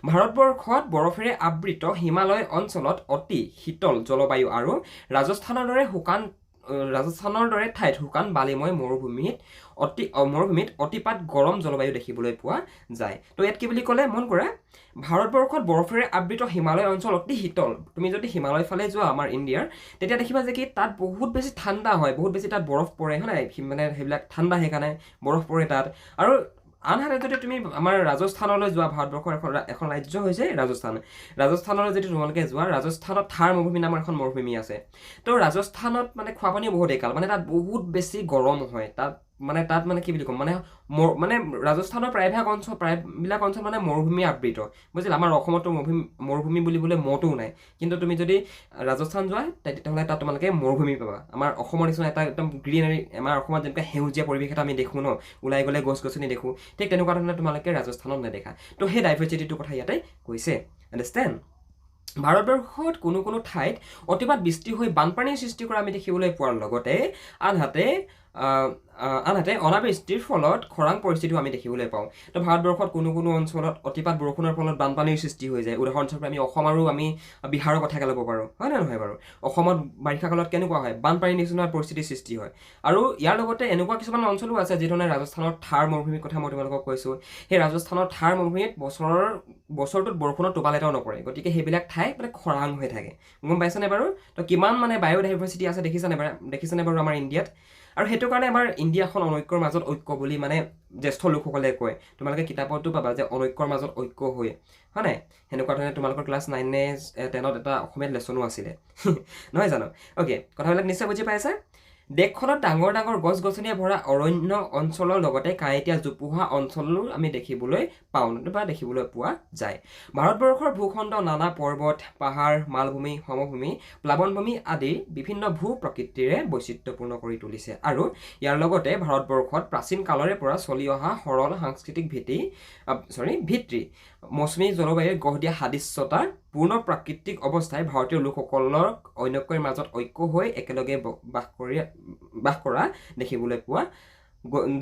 ভাৰতবৰ্ষত বৰফেৰে আবৃত হিমালয় অঞ্চলত অতি শীতল জলবায়ু আৰু ৰাজস্থানৰ দৰে ঠাইত শুকান বালিময় মৰুভূমিত অতিপাত গৰম জলবায়ু দেখিবলৈ পোৱা যায় তো ইয়াত কি বুলি ক'লে মন কৰা ভাৰতবৰ্ষত বৰফেৰে আবৃত হিমালয় অঞ্চল অতি শীতল তুমি যদি হিমালয় ফালে যোৱা আমাৰ ইণ্ডিয়াৰ তেতিয়া দেখিবা যে কি তাত বহুত বেছি ঠাণ্ডা হয় বহুত বেছি তাত বৰফ পৰে হয় নাই মানে সেইবিলাক ঠাণ্ডা সেইকাৰণে বৰফ পৰে তাত আৰু আনহাতে যদি তুমি আমাৰ ৰাজস্থানলৈ যোৱা ভাৰতবৰ্ষৰ এখন ৰাজ্য হৈছে ৰাজস্থানলৈ যদি তোমালোকে যোৱা ৰাজস্থানত থাৰ মৰুভূমি নামৰ এখন মৰুভূমি আছে তো ৰাজস্থানত মানে খোৱা পানী বহুত একাল মানে তাত বহুত বেছি গৰম হয় তাত মানে কি বুলি ক'ম মানে ৰাজস্থানৰ প্ৰায়বিলাক অঞ্চল মানে মৰুভূমি আবৃত বুজিলা আমাৰ অসমতো মৰুভূমি বুলিবলৈ মতো নাই কিন্তু তুমি যদি ৰাজস্থান যোৱা তেতিয়াহ'লে তাত তোমালোকে মৰুভূমি পাবা আমাৰ অসমৰ নিচিনা এটা একদম গ্ৰীনাৰী আমাৰ অসমত যেনেকৈ সেউজীয়া পৰিৱেশ এটা আমি দেখোঁ ন ওলাই গ'লে গছ গছনি দেখোঁ ঠিক তেনেকুৱা ধৰণে তোমালোকে ৰাজস্থানত নেদেখা তো সেই ডাইভাৰ্চিটিটোৰ কথা ইয়াতে কৈছে আণ্ডাৰষ্টেণ্ড ভাৰতবৰ্ষত কোনো ঠাইত অতিপাত বৃষ্টি হৈ বানপানীৰ সৃষ্টি কৰা আমি দেখিবলৈ পোৱাৰ লগতে আনহাতে অনাবৃষ্টিৰ ফলত খৰাং পৰিস্থিতিও আমি দেখিবলৈ পাওঁ তো ভাৰতবৰ্ষত কোনো অঞ্চলত অতিপাত বৰষুণৰ ফলত বানপানীৰ সৃষ্টি হৈ যায় উদাহৰণস্বৰূপে আমি অসম আৰু আমি বিহাৰৰ কথাকে ল'ব পাৰোঁ হয় নে নহয় বাৰু অসমত বাৰিষা কালত কেনেকুৱা হয় বানপানীৰ নিচিনা পৰিস্থিতিৰ সৃষ্টি হয় আৰু ইয়াৰ লগতে এনেকুৱা কিছুমান অঞ্চলো আছে যিধৰণে ৰাজস্থানৰ থাৰ মৰুভূমিৰ কথা মই তোমালোকক কৈছোঁ সেই ৰাজস্থানৰ থাৰ মৰুভূমিত বছৰটোত বৰষুণৰ টোপাল এটাও নপৰে গতিকে সেইবিলাক ঠাই মানে খৰাং হৈ থাকে গম পাইছানে বাৰু তো কিমান মানে বায়'ডাইভাৰ্চিটি আছে দেখিছানে বাৰু আমাৰ ইণ্ডিয়াত আৰু সেইটো কাৰণে আমাৰ ইণ্ডিয়াখন অনৈক্যৰ মাজত ঐক্য বুলি মানে জ্যেষ্ঠ লোকসকলে কয় তোমালোকে কিতাপতো পাবা যে অনৈক্যৰ মাজত ঐক্য হৈ হয় নাই সেনেকুৱা ধৰণে তোমালোকৰ ক্লাছ 9 নে 10ত এটা অসমীয়াত লেচনো আছিলে নহয় জানো অ'কে কথাবিলাক নিশ্চয় বুজি পাইছা দেশখনত ডাঙৰ গছ গছনিয়ে ভৰা অৰণ্য অঞ্চলৰ লগতে কাঁইটীয়া জোপোহা অঞ্চলো আমি দেখিবলৈ পাওঁ বা দেখিবলৈ পোৱা যায় ভাৰতবৰ্ষৰ ভূখণ্ড নানা পৰ্বত পাহাৰ মালভূমি সমভূমি প্লাৱনভূমি আদি বিভিন্ন ভূ প্ৰকৃতিৰে বৈচিত্ৰ্যপূৰ্ণ কৰি তুলিছে আৰু ইয়াৰ লগতে ভাৰতবৰ্ষত প্ৰাচীন কালৰে পৰা চলি অহা সৰল সাংস্কৃতিক ভিত্তি মৌচুমী জলবায়ুৰ গঢ় দিয়া সাদৃশ্যতা পূৰ্ণ প্ৰাকৃতিক অৱস্থাই ভাৰতীয় লোকসকলক অনৈক্যৰ মাজত ঐক্য হৈ একেলগে বাস কৰা দেখিবলৈ পোৱা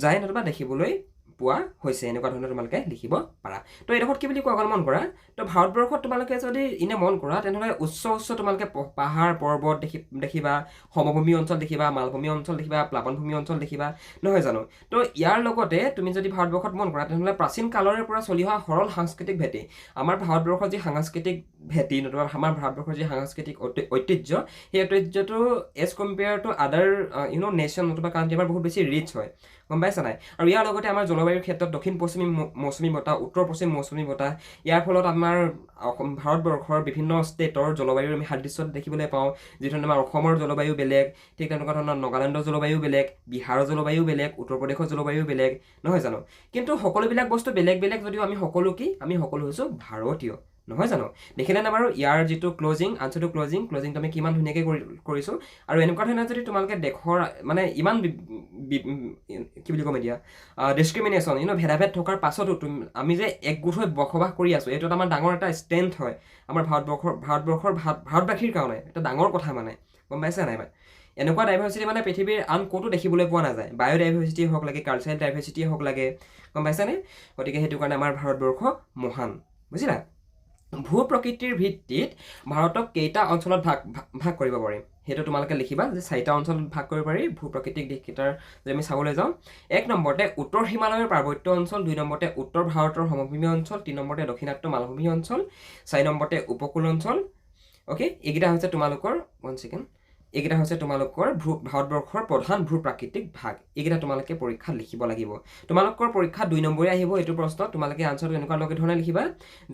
যায় নতুবা দেখিবলৈ পোৱা হৈছে এনেকুৱা ধৰণৰ তোমালোকে লিখিব পাৰা তো এইডোখৰত কি বুলি কোৱা গ'ল মন কৰা তো ভাৰতবৰ্ষত তোমালোকে যদি এনে মন কৰা তেনেহ'লে উচ্চ তোমালোকে পাহাৰ পৰ্বত দেখিবা সমভূমি অঞ্চল দেখিবা মালভূমি অঞ্চল দেখিবা প্লাৱনভূমি অঞ্চল দেখিবা নহয় জানো তো ইয়াৰ লগতে তুমি যদি ভাৰতবৰ্ষত মন কৰা তেনেহ'লে প্ৰাচীন কালৰে পৰা চলি অহা সৰল সাংস্কৃতিক ভেটি আমাৰ ভাৰতবৰ্ষৰ যি সাংস্কৃতিক ভেটি নতুবা আমাৰ ভাৰতবৰ্ষৰ যি সাংস্কৃতিক ঐতিহ্য সেই ঐতিহ্যটো এজ কম্পেয়াৰ টু আদাৰ নেশ্যন নতুবা কাণ্ট্ৰি আমাৰ বহুত বেছি ৰিচ হয় গম পাইছা নাই আৰু ইয়াৰ লগতে আমাৰ জলবায়ুৰ ক্ষেত্ৰত দক্ষিণ পশ্চিমী মৌচুমী বতাহ উত্তৰ পশ্চিম মৌচুমী বতাহ ইয়াৰ ফলত আমাৰ ভাৰতবৰ্ষৰ বিভিন্ন ষ্টেটৰ জলবায়ুৰ আমি সাদৃশ্য দেখিবলৈ পাওঁ যিধৰণে আমাৰ অসমৰ জলবায়ু বেলেগ ঠিক তেনেকুৱা ধৰণৰ নাগালেণ্ডৰ জলবায়ু বেলেগ বিহাৰৰ জলবায়ু বেলেগ উত্তৰ প্ৰদেশৰ জলবায়ু বেলেগ নহয় জানো কিন্তু সকলোবিলাক বস্তু বেলেগ যদিও আমি সকলো হৈছোঁ ভাৰতীয় নহয় জানো দেখিলে না বাৰু ইয়াৰ যিটো ক্লোজিং আনসাৰটো ক্লোজিংটো আমি কিমান ধুনীয়াকৈ কৰিছো আৰু এনেকুৱা ধৰণৰ যদি তোমালোকে দেখৰ মানে ইমান কি বুলি ক'ম এতিয়া ডিছক্ৰিমিনেশ্যন ভেদাভেদ থকাৰ পাছতো আমি যে একগোট হৈ বসবাস কৰি আছো এইটো আমাৰ ডাঙৰ এটা ষ্ট্ৰেংথ হয় আমাৰ ভাৰতবাসীৰ কাৰণে এটা ডাঙৰ কথা মানে গম পাইছে নাই মানে এনেকুৱা ডাইভাৰ্চিটি মানে পৃথিৱীৰ আন ক'তো দেখিবলৈ পোৱা নাযায় বায়'ডাইভাৰ্চিটি হওক লাগে কালচাৰেল ডাইভাৰ্চিটি হওক লাগে গম পাইছানে গতিকে সেইটো কাৰণে আমাৰ ভাৰতবৰ্ষ মহান বুজিলা ভূ প্ৰকৃতিৰ ভিত্তিত ভাৰতক কেইটা অঞ্চলত ভাগ কৰিব পাৰি সেইটো তোমালোকে লিখিবা যে 4টা অঞ্চলত ভাগ কৰিব পাৰি ভূ প্ৰাকৃতিক দিশকেইটাৰ যদি আমি চাবলৈ যাওঁ 1 নম্বৰতে উত্তৰ হিমালয়ৰ পাৰ্বত্য অঞ্চল 2 নম্বৰতে উত্তৰ ভাৰতৰ সমভূমি অঞ্চল 3 নম্বৰতে দক্ষিণাত্য মালভূমি অঞ্চল 4 নম্বৰতে উপকূল অঞ্চল ওকে এইকেইটা হৈছে তোমালোকৰ 1 সেকেন্ড এইকেইটা হৈছে তোমালোকৰ ভাৰতবৰ্ষৰ প্ৰধান ভূ প্ৰাকৃতিক ভাগ এইকেইটা তোমালোকে পৰীক্ষাত লিখিব লাগিব তোমালোকৰ পৰীক্ষা 2 নম্বৰে আহিব এইটো প্ৰশ্ন তোমালোকে আনসাৰটো এনেকুৱা লগে ধৰণে লিখিবা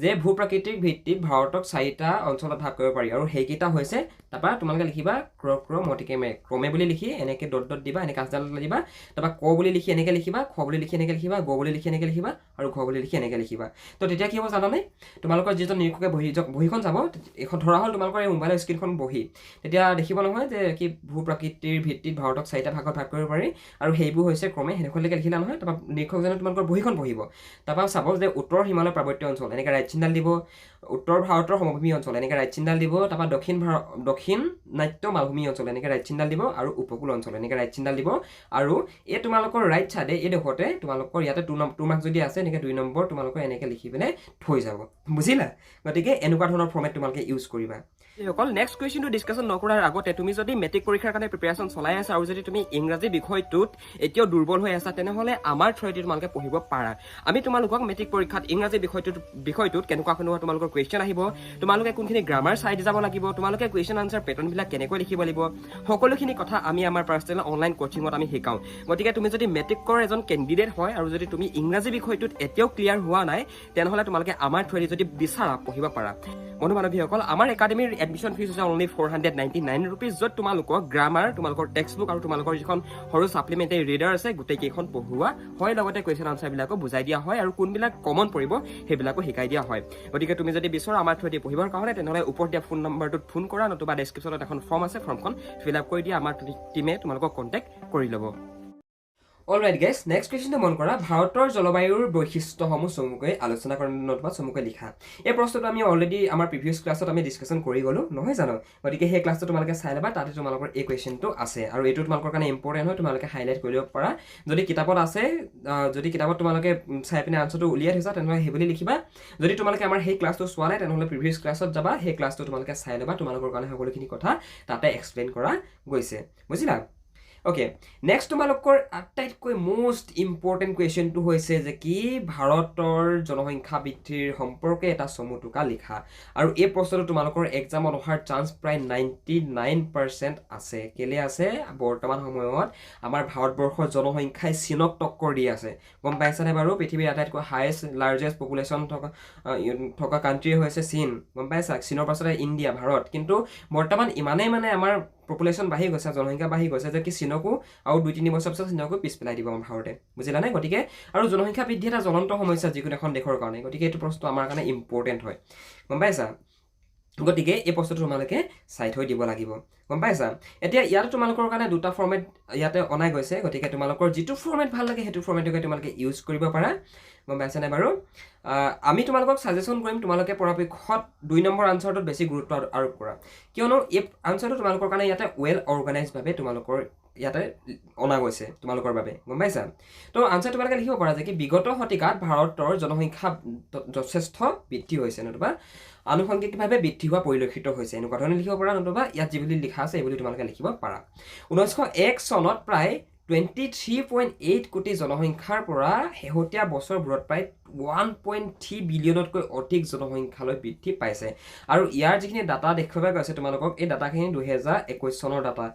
যে ভূ প্ৰাকৃতিক ভিত্তিত ভাৰতক 4টা অঞ্চলত ভাগ কৰিব পাৰি আৰু সেইকেইটা হৈছে তাৰপা তোমালোকে লিখিবা ক্ৰমে বুলি লিখি এনেকৈ ডট দিবা এনেকৈ আঁচডাল দিবা তাৰপা ক বুলি লিখি এনেকৈ লিখিবা খ বুলি লিখি এনেকৈ লিখিবা গ বুলি লিখি এনেকৈ লিখিবা আৰু ঘ বুলি লিখি এনেকৈ লিখিবা তো তেতিয়া কি হ'ব জানানে তোমালোকৰ যিজন নিৰীক্ষকে বহিখন যাব এখন ধৰা হ'ল তোমালোকৰ এই মোবাইলৰ স্ক্ৰীনখন বহি তেতিয়া দেখিব নহয় যে কি ভূ প্ৰাকৃতিৰ ভিত্তিত ভাৰতক 4টা ভাগত ভাগ কৰিব পাৰি আৰু সেইবোৰ হৈছে ক্ৰমে হেনেখনলৈকে লিখিলা নহয় তাৰপা নিৰীক্ষকজনে তোমালোকৰ বহিখন পঢ়িব তাৰপা চাব যে উত্তৰ হিমালয় পাৰ্বত্য অঞ্চল এনেকৈ ৰাইট চিহ্নডাল দিব উত্তৰ ভাৰতৰ সমভূমি অঞ্চল এনেকৈ ৰাইট চিহ্নডাল দিব তাৰপা দক্ষিণাত্য মালভূমি অঞ্চল এনেকৈ ৰাইট চিহ্নডাল দিব আৰু উপকূল অঞ্চল এনেকৈ ৰাইট চিহ্নডাল দিব আৰু এই তোমালোকৰ ৰাইট চাইডে এই ডোখৰতে তোমালোকৰ ইয়াতে 2 মাৰ্ক যদি আছে এনেকৈ 2 নম্বৰ তোমালোকৰ এনেকৈ লিখি পিনে থৈ যাব বুজিলা গতিকে এনেকুৱা ধৰণৰ ফৰ্মেট তোমালোকে ইউজ কৰিবা অকল নেক্সট কুৱেশ্যনটো ডিছকাশ্যন নকৰাৰ আগতে তুমি যদি মেট্ৰিক পৰীক্ষাৰ কাৰণে প্ৰিপেৰেশ্যন চলাই আছা আৰু যদি তুমি ইংৰাজী বিষয়টোত এতিয়াও দুৰ্বল হৈ আছা তেনেহ'লে আমাৰ থ্ৰুৱেদি তোমালোকে পঢ়িব পাৰা আমি তোমালোকক মেট্ৰিক পৰীক্ষাত ইংৰাজী বিষয়টোত কেনেকুৱা তোমালোকৰ কুৱেশ্যন আহিব তোমালোকে কোনখিনি গ্ৰামাৰ চাই যাব লাগিব তোমালোকে কুৱেশ্যন আনচাৰ পেটাৰ্ণবিলাক কেনেকৈ লিখিব লাগিব সকলোখিনি কথা আমি আমাৰ পাৰ্চনেল অনলাইন কোচিঙত আমি শিকাওঁ গতিকে তুমি যদি মেট্ৰিকৰ এজন কেণ্ডিডেট হয় আৰু যদি তুমি ইংৰাজী বিষয়টোত এতিয়াও ক্লিয়াৰ হোৱা নাই তেনেহ'লে তোমালোকে আমাৰ থ্ৰুৱেদি যদি বিচাৰা পঢ়িব পাৰা বন্ধু বান্ধৱীসকল আমাৰ একাডেমীৰ এডমিশ্যন ফিজ হৈছে অনলি 499 rupees য'ত তোমালোকৰ গ্ৰামাৰ তোমালোকৰ টেক্সট বুক আৰু তোমালোকৰ যিখন সৰু ছাপ্লিমেণ্টাৰী ৰিডাৰ আছে গোটেইকেইখন পঢ়োৱা হয় লগতে কুৱেশ্যন আনচাৰবিলাকো বুজাই দিয়া হয় আৰু কোনবিলাক কমন পৰিব সেইবিলাকো শিকাই দিয়া হয় গতিকে তুমি যদি বিচৰা আমাৰ থ্ৰুৱেদি পঢ়িবৰ কাৰণে তেনেহ'লে ওপৰত দিয়া ফোন নম্বৰটোত ফোন কৰা নতুবা ডেছক্ৰিপশ্যনত এখন ফৰ্ম আছে ফৰ্মখন ফিল আপ কৰি দিয়া আমাৰ টিমে তোমালোকক কণ্টেক্ট কৰি ল'ব অলৰাইট গাইজ নেক্সট কুৱেশ্যনটো মন কৰা ভাৰতৰ জলবায়ুৰ বৈশিষ্ট্যসমূহ চমুকৈ আলোচনা কৰা নতুবা চমুকৈ লিখা এই প্ৰশ্নটো আমি অলৰেডি আমাৰ প্ৰিভিয়াছ ক্লাছত আমি ডিছকাশ্যন কৰি গ'লোঁ নহয় জানো গতিকে সেই ক্লাছটো তোমালোকে চাই ল'বা তাতে তোমালোকৰ এই কুৱেশ্যনটো আছে আৰু এইটো তোমালোকৰ কাৰণে ইম্পৰ্টেণ্ট হয় তোমালোকে হাইলাইট কৰি ল'ব পাৰা যদি কিতাপত আছে যদি কিতাপত তোমালোকে চাই পিনে আনচাৰটো উলিয়াই থৈছা তেনেহ'লে সেই বুলি লিখিবা যদি তোমালোকে আমাৰ সেই ক্লাছটো চোৱা নাই তেনেহ'লে প্ৰিভিয়াছ ক্লাছত যাবা সেই ক্লাছটো তোমালোকে চাই ল'বা তোমালোকৰ কাৰণে সকলোখিনি কথা তাতে এক্সপ্লেইন কৰা গৈছে বুজিলা ওকে নেক্সট তোমালোকৰ আটাইতকৈ মোষ্ট ইম্পৰ্টেণ্ট কুৱেশ্যনটো হৈছে যে কি ভাৰতৰ জনসংখ্যা বৃদ্ধিৰ সম্পৰ্কে এটা চমুটোকা লিখা আৰু এই প্ৰশ্নটো তোমালোকৰ এক্সামত অহাৰ চান্স প্ৰায় 99% আছে কেলে আছে বৰ্তমান সময়ত আমাৰ ভাৰতবৰ্ষৰ জনসংখ্যাই চীনক টক্কৰ দি আছে গম পাইছানে বাৰু পৃথিৱীৰ আটাইতকৈ লাৰ্জেষ্ট পপুলেশ্যন থকা কাণ্ট্ৰি হৈছে চীন গম পাইছা চীনৰ পাছতে ইণ্ডিয়া ভাৰত কিন্তু বৰ্তমান ইমানেই মানে আমাৰ পপুলেশ্যন বাঢ়ি গৈছে জনসংখ্যা বাঢ়ি গৈছে যে কি চীনকো আৰু 2-3 বছৰ পিছত চীনকো পিছ পেলাই দিব আমাৰ ভাৰতে বুজিলানে গতিকে আৰু জনসংখ্যা বৃদ্ধি এটা জ্বলন্ত সমস্যা যিকোনো এখন দেশৰ কাৰণে গতিকে এইটো প্ৰশ্ন আমাৰ কাৰণে ইম্পৰ্টেণ্ট হয় গম পাইছা গতিকে এই প্ৰশ্নটো তোমালোকে চাই থৈ দিব লাগিব গম পাইছা এতিয়া ইয়াত তোমালোকৰ কাৰণে দুটা ফৰ্মেট ইয়াতে অনাই গৈছে গতিকে তোমালোকৰ যিটো ফৰ্মেট ভাল লাগে সেইটো ফৰ্মেটকে তোমালোকে ইউজ কৰিব পাৰা গম পাইছানে বাৰু আমি তোমালোকক সাজেশ্যন কৰিম তোমালোকে পৰাপক্ষত 2 নম্বৰ আনসাৰটোত বেছি গুৰুত্ব আৰোপ কৰা কিয়নো এই আনসাৰটো তোমালোকৰ কাৰণে ইয়াতে ৱেল অৰ্গানাইজভাৱে তোমালোকৰ ইয়াতে অনা গৈছে তোমালোকৰ বাবে গম পাইছা তো আনসাৰ তোমালোকে লিখিব পাৰা যে কি বিগত শতিকাত ভাৰতৰ জনসংখ্যা যথেষ্ট বৃদ্ধি হৈছে নতুবা আনুষংগিকভাৱে বৃদ্ধি হোৱা পৰিলক্ষিত হৈছে এনেকুৱা ধৰণে লিখিব পাৰা নতুবা ইয়াত যিবুলি লিখা আছে এইবুলি তোমালোকে লিখিব পাৰা 1901 চনত প্ৰায় 23.8 কোটি জনসংখ্যাৰ পৰা শেহতীয়া বছৰবোৰত প্ৰায় 1.3 বিলিয়নতকৈ অধিক জনসংখ্যালৈ বৃদ্ধি পাইছে আৰু ইয়াৰ যিখিনি ডাটা দেখুৱাই গৈছে তোমালোকক এই ডাটাখিনি 2021 চনৰ ডাটা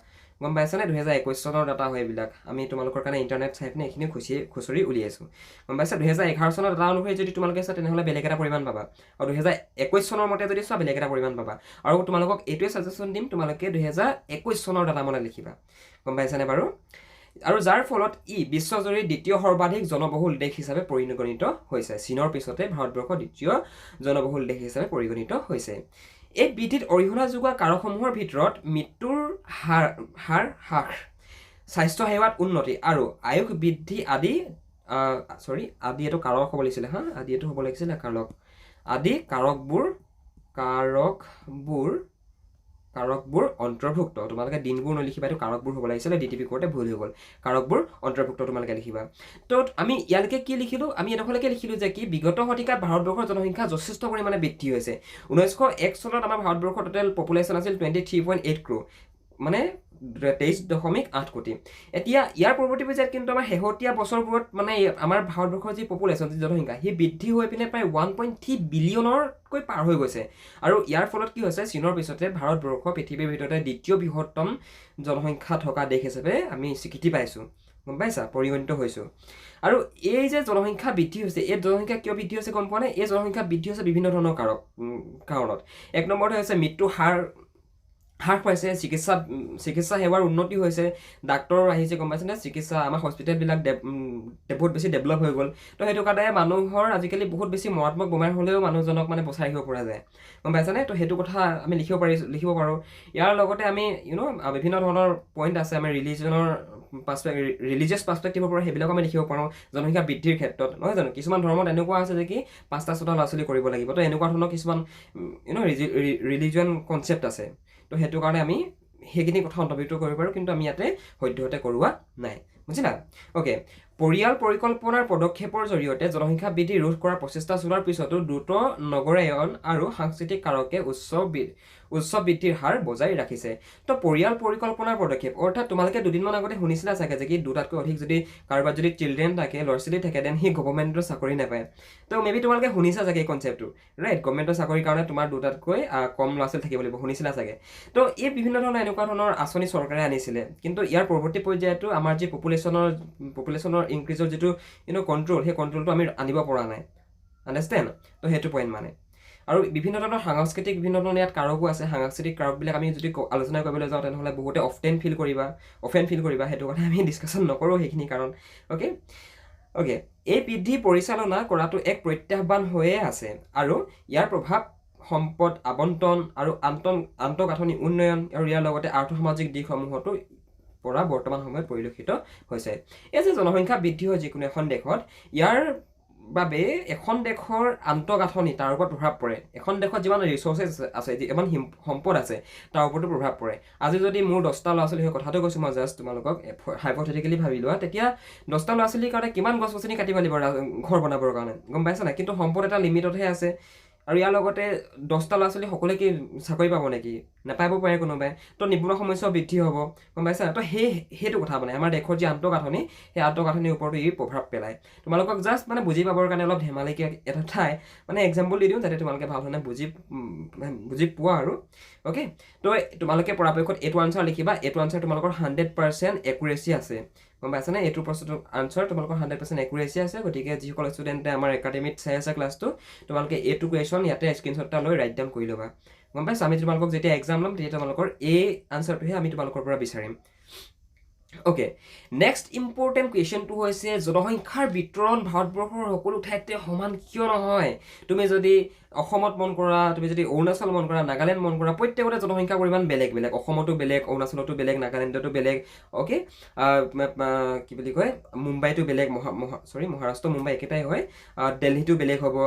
গম পাইছানে 2021 চনৰ ডাটা হয় এইবিলাক আমি তোমালোকৰ কাৰণে ইণ্টাৰনেট চাই পিনে এইখিনি খুচৰি উলিয়াইছোঁ গম পাইছা 2011 চনৰ ডাটা অনুসৰি যদি তোমালোকে চোৱা তেনেহ'লে বেলেগ এটা পৰিমাণ পাবা আৰু 2021 চনৰ মতে যদি চোৱা বেলেগ এটা পৰিমাণ পাবা আৰু তোমালোকক এইটোৱে সাজেশ্যন দিম তোমালোকে 2021 চনৰ ডাটা মনত লিখিবা গম পাইছানে বাৰু আৰু যাৰ ফলত ই বিশ্বজুৰি দ্বিতীয় সৰ্বাধিক জনবহুল দেশ হিচাপে পৰিগণিত হৈছে চীনৰ পিছতে ভাৰতবৰ্ষ দ্বিতীয় জনবহুল দেশ হিচাপে পৰিগণিত হৈছে এই বৃদ্ধিত অৰিহণা যোগোৱা কাৰকসমূহৰ ভিতৰত মৃত্যুৰ হাৰ হ্ৰাস স্বাস্থ্য সেৱাত উন্নতি আৰু আয়ুস বৃদ্ধি আদি আদি এইটো কাৰক হ'ব লাগিছিলে আদি এইটো হ'ব লাগিছিলে আদি কাৰকবোৰ অন্তৰ্ভুক্ত তোমালোকে দিনবোৰ নলিখিবা এইটো কাৰকবোৰ হ'ব লাগিছিলে ডিটিপি কৰোঁতে ভুল হৈ গ'ল কাৰকবোৰ অন্তৰ্ভুক্ত তোমালোকে লিখিবা তো আমি ইয়ালৈকে কি লিখিলোঁ আমি এডোখৰলৈকে লিখিলোঁ যে কি বিগত শতিকাত ভাৰতবৰ্ষৰ জনসংখ্যা যথেষ্ট পৰিমাণে বৃদ্ধি হৈছে 1901 চনত আমাৰ ভাৰতবৰ্ষৰ টোটেল পপুলেশ্যন আছিল 23.8 ক্ৰ'ৰ মানে 23.8 কোটি এতিয়া ইয়াৰ পৰৱৰ্তী পৰ্যায়ত কিন্তু আমাৰ শেহতীয়া বছৰবোৰত মানে আমাৰ ভাৰতবৰ্ষৰ যি পপুলেশ্যন যি জনসংখ্যা সি বৃদ্ধি হৈ পিনে প্ৰায় 1.3 বিলিয়নৰকৈ পাৰ হৈ গৈছে আৰু ইয়াৰ ফলত কি হৈছে চীনৰ পিছতে ভাৰতবৰ্ষ পৃথিৱীৰ ভিতৰতে দ্বিতীয় বৃহত্তম জনসংখ্যা থকা দেশ হিচাপে আমি স্বীকৃতি পাইছোঁ গম পাইছা পৰিগণিত হৈছোঁ আৰু এই যে জনসংখ্যা বৃদ্ধি হৈছে এই জনসংখ্যা কিয় বৃদ্ধি হৈছে গম পোৱা নে এই জনসংখ্যা বৃদ্ধি হৈছে বিভিন্ন ধৰণৰ কাৰণত এক নম্বৰতে হৈছে মৃত্যুৰ হাৰ হ্ৰাস পাইছে চিকিৎসা সেৱাৰ উন্নতি হৈছে ডাক্তৰ আহিছে গম পাইছেনে চিকিৎসা আমাৰ হস্পিটেলবিলাক বহুত বেছি ডেভেলপ হৈ গ'ল তো সেইটো কাৰণে মানুহৰ আজিকালি বহুত বেছি মাৰাত্মক বেমাৰ হ'লেও মানুহজনক মানে বচাই ৰাখিব পৰা যায় গম পাইছেনে তো সেইটো কথা আমি লিখিব পাৰোঁ ইয়াৰ লগতে আমি বিভিন্ন ধৰণৰ পইণ্ট আছে আমাৰ ৰিলিজিয়াছ পাৰ্চপেক্টিভৰ পৰা সেইবিলাকো আমি লিখিব পাৰোঁ জনসংখ্যা বৃদ্ধিৰ ক্ষেত্ৰত নহয় জানো কিছুমান ধৰ্মত এনেকুৱা আছে যে কি 5টা 6টা ল'ৰা ছোৱালী কৰিব লাগিব তো এনেকুৱা ধৰণৰ কিছুমান ৰিলিজিয়ন কনচেপ্ট আছে তো সেইটো কাৰণে আমি সেইখিনি কথা অন্তৰ্ভুক্ত কৰিব পাৰোঁ কিন্তু আমি ইয়াতে সদ্যহতে কৰোৱা নাই বুজিলা অ'কে পৰিয়াল পৰিকল্পনাৰ পদক্ষেপৰ জৰিয়তে জনসংখ্যা বৃদ্ধি ৰোধ কৰাৰ প্ৰচেষ্টা চলোৱাৰ পিছতো দ্ৰুত নগৰায়ন আৰু সাংস্কৃতিক কাৰকে উচ্চ বৃদ্ধিৰ হাৰ বজাই ৰাখিছে তো পৰিয়াল পৰিকল্পনাৰ পদক্ষেপ অৰ্থাৎ তোমালোকে দুদিনমান আগতে শুনিছিলা চাগে যে কি দুটাতকৈ অধিক যদি কাৰোবাৰ যদি চিলড্ৰেন থাকে ল'ৰা ছোৱালী থাকে দেন সি গভৰ্ণমেণ্টৰ চাকৰি নাপায় তো মেবি তোমালোকে শুনিছা চাগে এই কনচেপ্টটো ৰাইট গভৰ্ণমেণ্টৰ চাকৰিৰ কাৰণে তোমাৰ দুটাতকৈ কম ল'ৰা ছোৱালী থাকিব লাগিব শুনিছিলা চাগে তো এই বিভিন্ন ধৰণৰ এনেকুৱা ধৰণৰ আঁচনি চৰকাৰে আনিছিলে কিন্তু ইয়াৰ পৰৱৰ্তী পৰ্যায়তো আমাৰ যি পপুলেশ্যনৰ ইনক্ৰিজৰ যিটো কণ্ট্ৰল সেই কণ্ট্ৰলটো আমি আনিব পৰা নাই আণ্ডাৰষ্টেণ্ড তো সেইটো পইণ্ট মানে আৰু বিভিন্ন ধৰণৰ সাংস্কৃতিক বিভিন্ন ধৰণৰ ইয়াত কাৰকো আছে সাংস্কৃতিক কাৰকবিলাক আমি যদি আলোচনা কৰিবলৈ যাওঁ তেনেহ'লে বহুতে অফেন ফিল কৰিবা সেইটো কথা আমি ডিছকাশ্যন নকৰোঁ সেইখিনি কাৰণ অ'কে এই বৃদ্ধি পৰিচালনা কৰাটো এক প্ৰত্যাহ্বান হৈয়ে আছে আৰু ইয়াৰ প্ৰভাৱ সম্পদ আবণ্টন আৰু আন্তঃগাঁথনি উন্নয়ন আৰু ইয়াৰ লগতে আৰ্থসামাজিক দিশসমূহতো পৰা বৰ্তমান সময়ত পৰিলক্ষিত হৈছে এই যে জনসংখ্যা বৃদ্ধি হয় যিকোনো এখন দেশত ইয়াৰ বাবে এখন দেশৰ আন্তঃগাঁথনি তাৰ ওপৰত প্ৰভাৱ পৰে এখন দেশত যিমান ৰিচোৰ্চেছ আছে যিমান সম্পদ আছে তাৰ ওপৰতো প্ৰভাৱ পৰে আজি যদি মোৰ 10টা ল'ৰা ছোৱালী সেই কথাটো কৈছোঁ মই জাষ্ট তোমালোকক হাইপথেটিকেলি ভাবি লোৱা তেতিয়া 10টা ল'ৰা ছোৱালীৰ কাৰণে কিমান গছ গছনি কাটিব লাগিব ঘৰ বনাবৰ কাৰণে গম পাইছা নাই কিন্তু সম্পদ এটা লিমিটতহে আছে আৰু ইয়াৰ লগতে 10টা ল'ৰা ছোৱালী সকলোৱে কি চাকৰি পাব নেকি নাপাব পাৰে কোনোবাই তো নিবনুৱা সমস্যাও বৃদ্ধি হ'ব গম পাইছা তো সেইটো কথা মানে আমাৰ দেশৰ যি আন্তঃগাঁথনি সেই আন্তঃগাঁথনিৰ ওপৰতো ই প্ৰভাৱ পেলায় তোমালোকক জাষ্ট মানে বুজি পাবৰ কাৰণে অলপ ধেমালিকৈ এটা ঠাই মানে এক্সাম্পল দি দিওঁ যাতে তোমালোকে ভাল ধৰণে বুজি পোৱা আৰু অ'কে তো তোমালোকে পৰাপক্ষত এইটো আনচাৰ লিখিবা এইটো আনচাৰ তোমালোকৰ 100% একুৰেচি আছে গম পাইছানে এইটো প্ৰশ্নটো আনচাৰ তোমালোকৰ 100% একুৰেচি আছে গতিকে যিসকল ষ্টুডেণ্টে আমাৰ একাডেমিত চাই আছে ক্লাছটো তোমালোকে এইটো কুৱেশ্যন ইয়াতে স্ক্ৰীনশ্বট এটা লৈ ৰাইট ডাউন কৰি ল'বা গম পাইছা আমি তোমালোকক যেতিয়া এক্সাম ল'ম তেতিয়া তোমালোকৰ এই আনচাৰটোহে আমি তোমালোকৰ পৰা বিচাৰিম অ'কে নেক্সট ইম্পৰ্টেণ্ট কুৱেশ্যনটো হৈছে জনসংখ্যাৰ বিতৰণ ভাৰতবৰ্ষৰ সকলো ঠাইতে সমান কিয় নহয় তুমি যদি অসমত মন কৰা তুমি যদি অৰুণাচল মন কৰা নাগালেণ্ড মন কৰা প্ৰত্যেকতে জনসংখ্যাৰ পৰিমাণ বেলেগ বেলেগ অসমতো বেলেগ অৰুণাচলতো বেলেগ নাগালেণ্ডতো বেলেগ অ'কে কি বুলি কয় মুম্বাইতো বেলেগ মহাৰাষ্ট্ৰ মুম্বাই একেটাই হয় দিল্লীতো বেলেগ হ'ব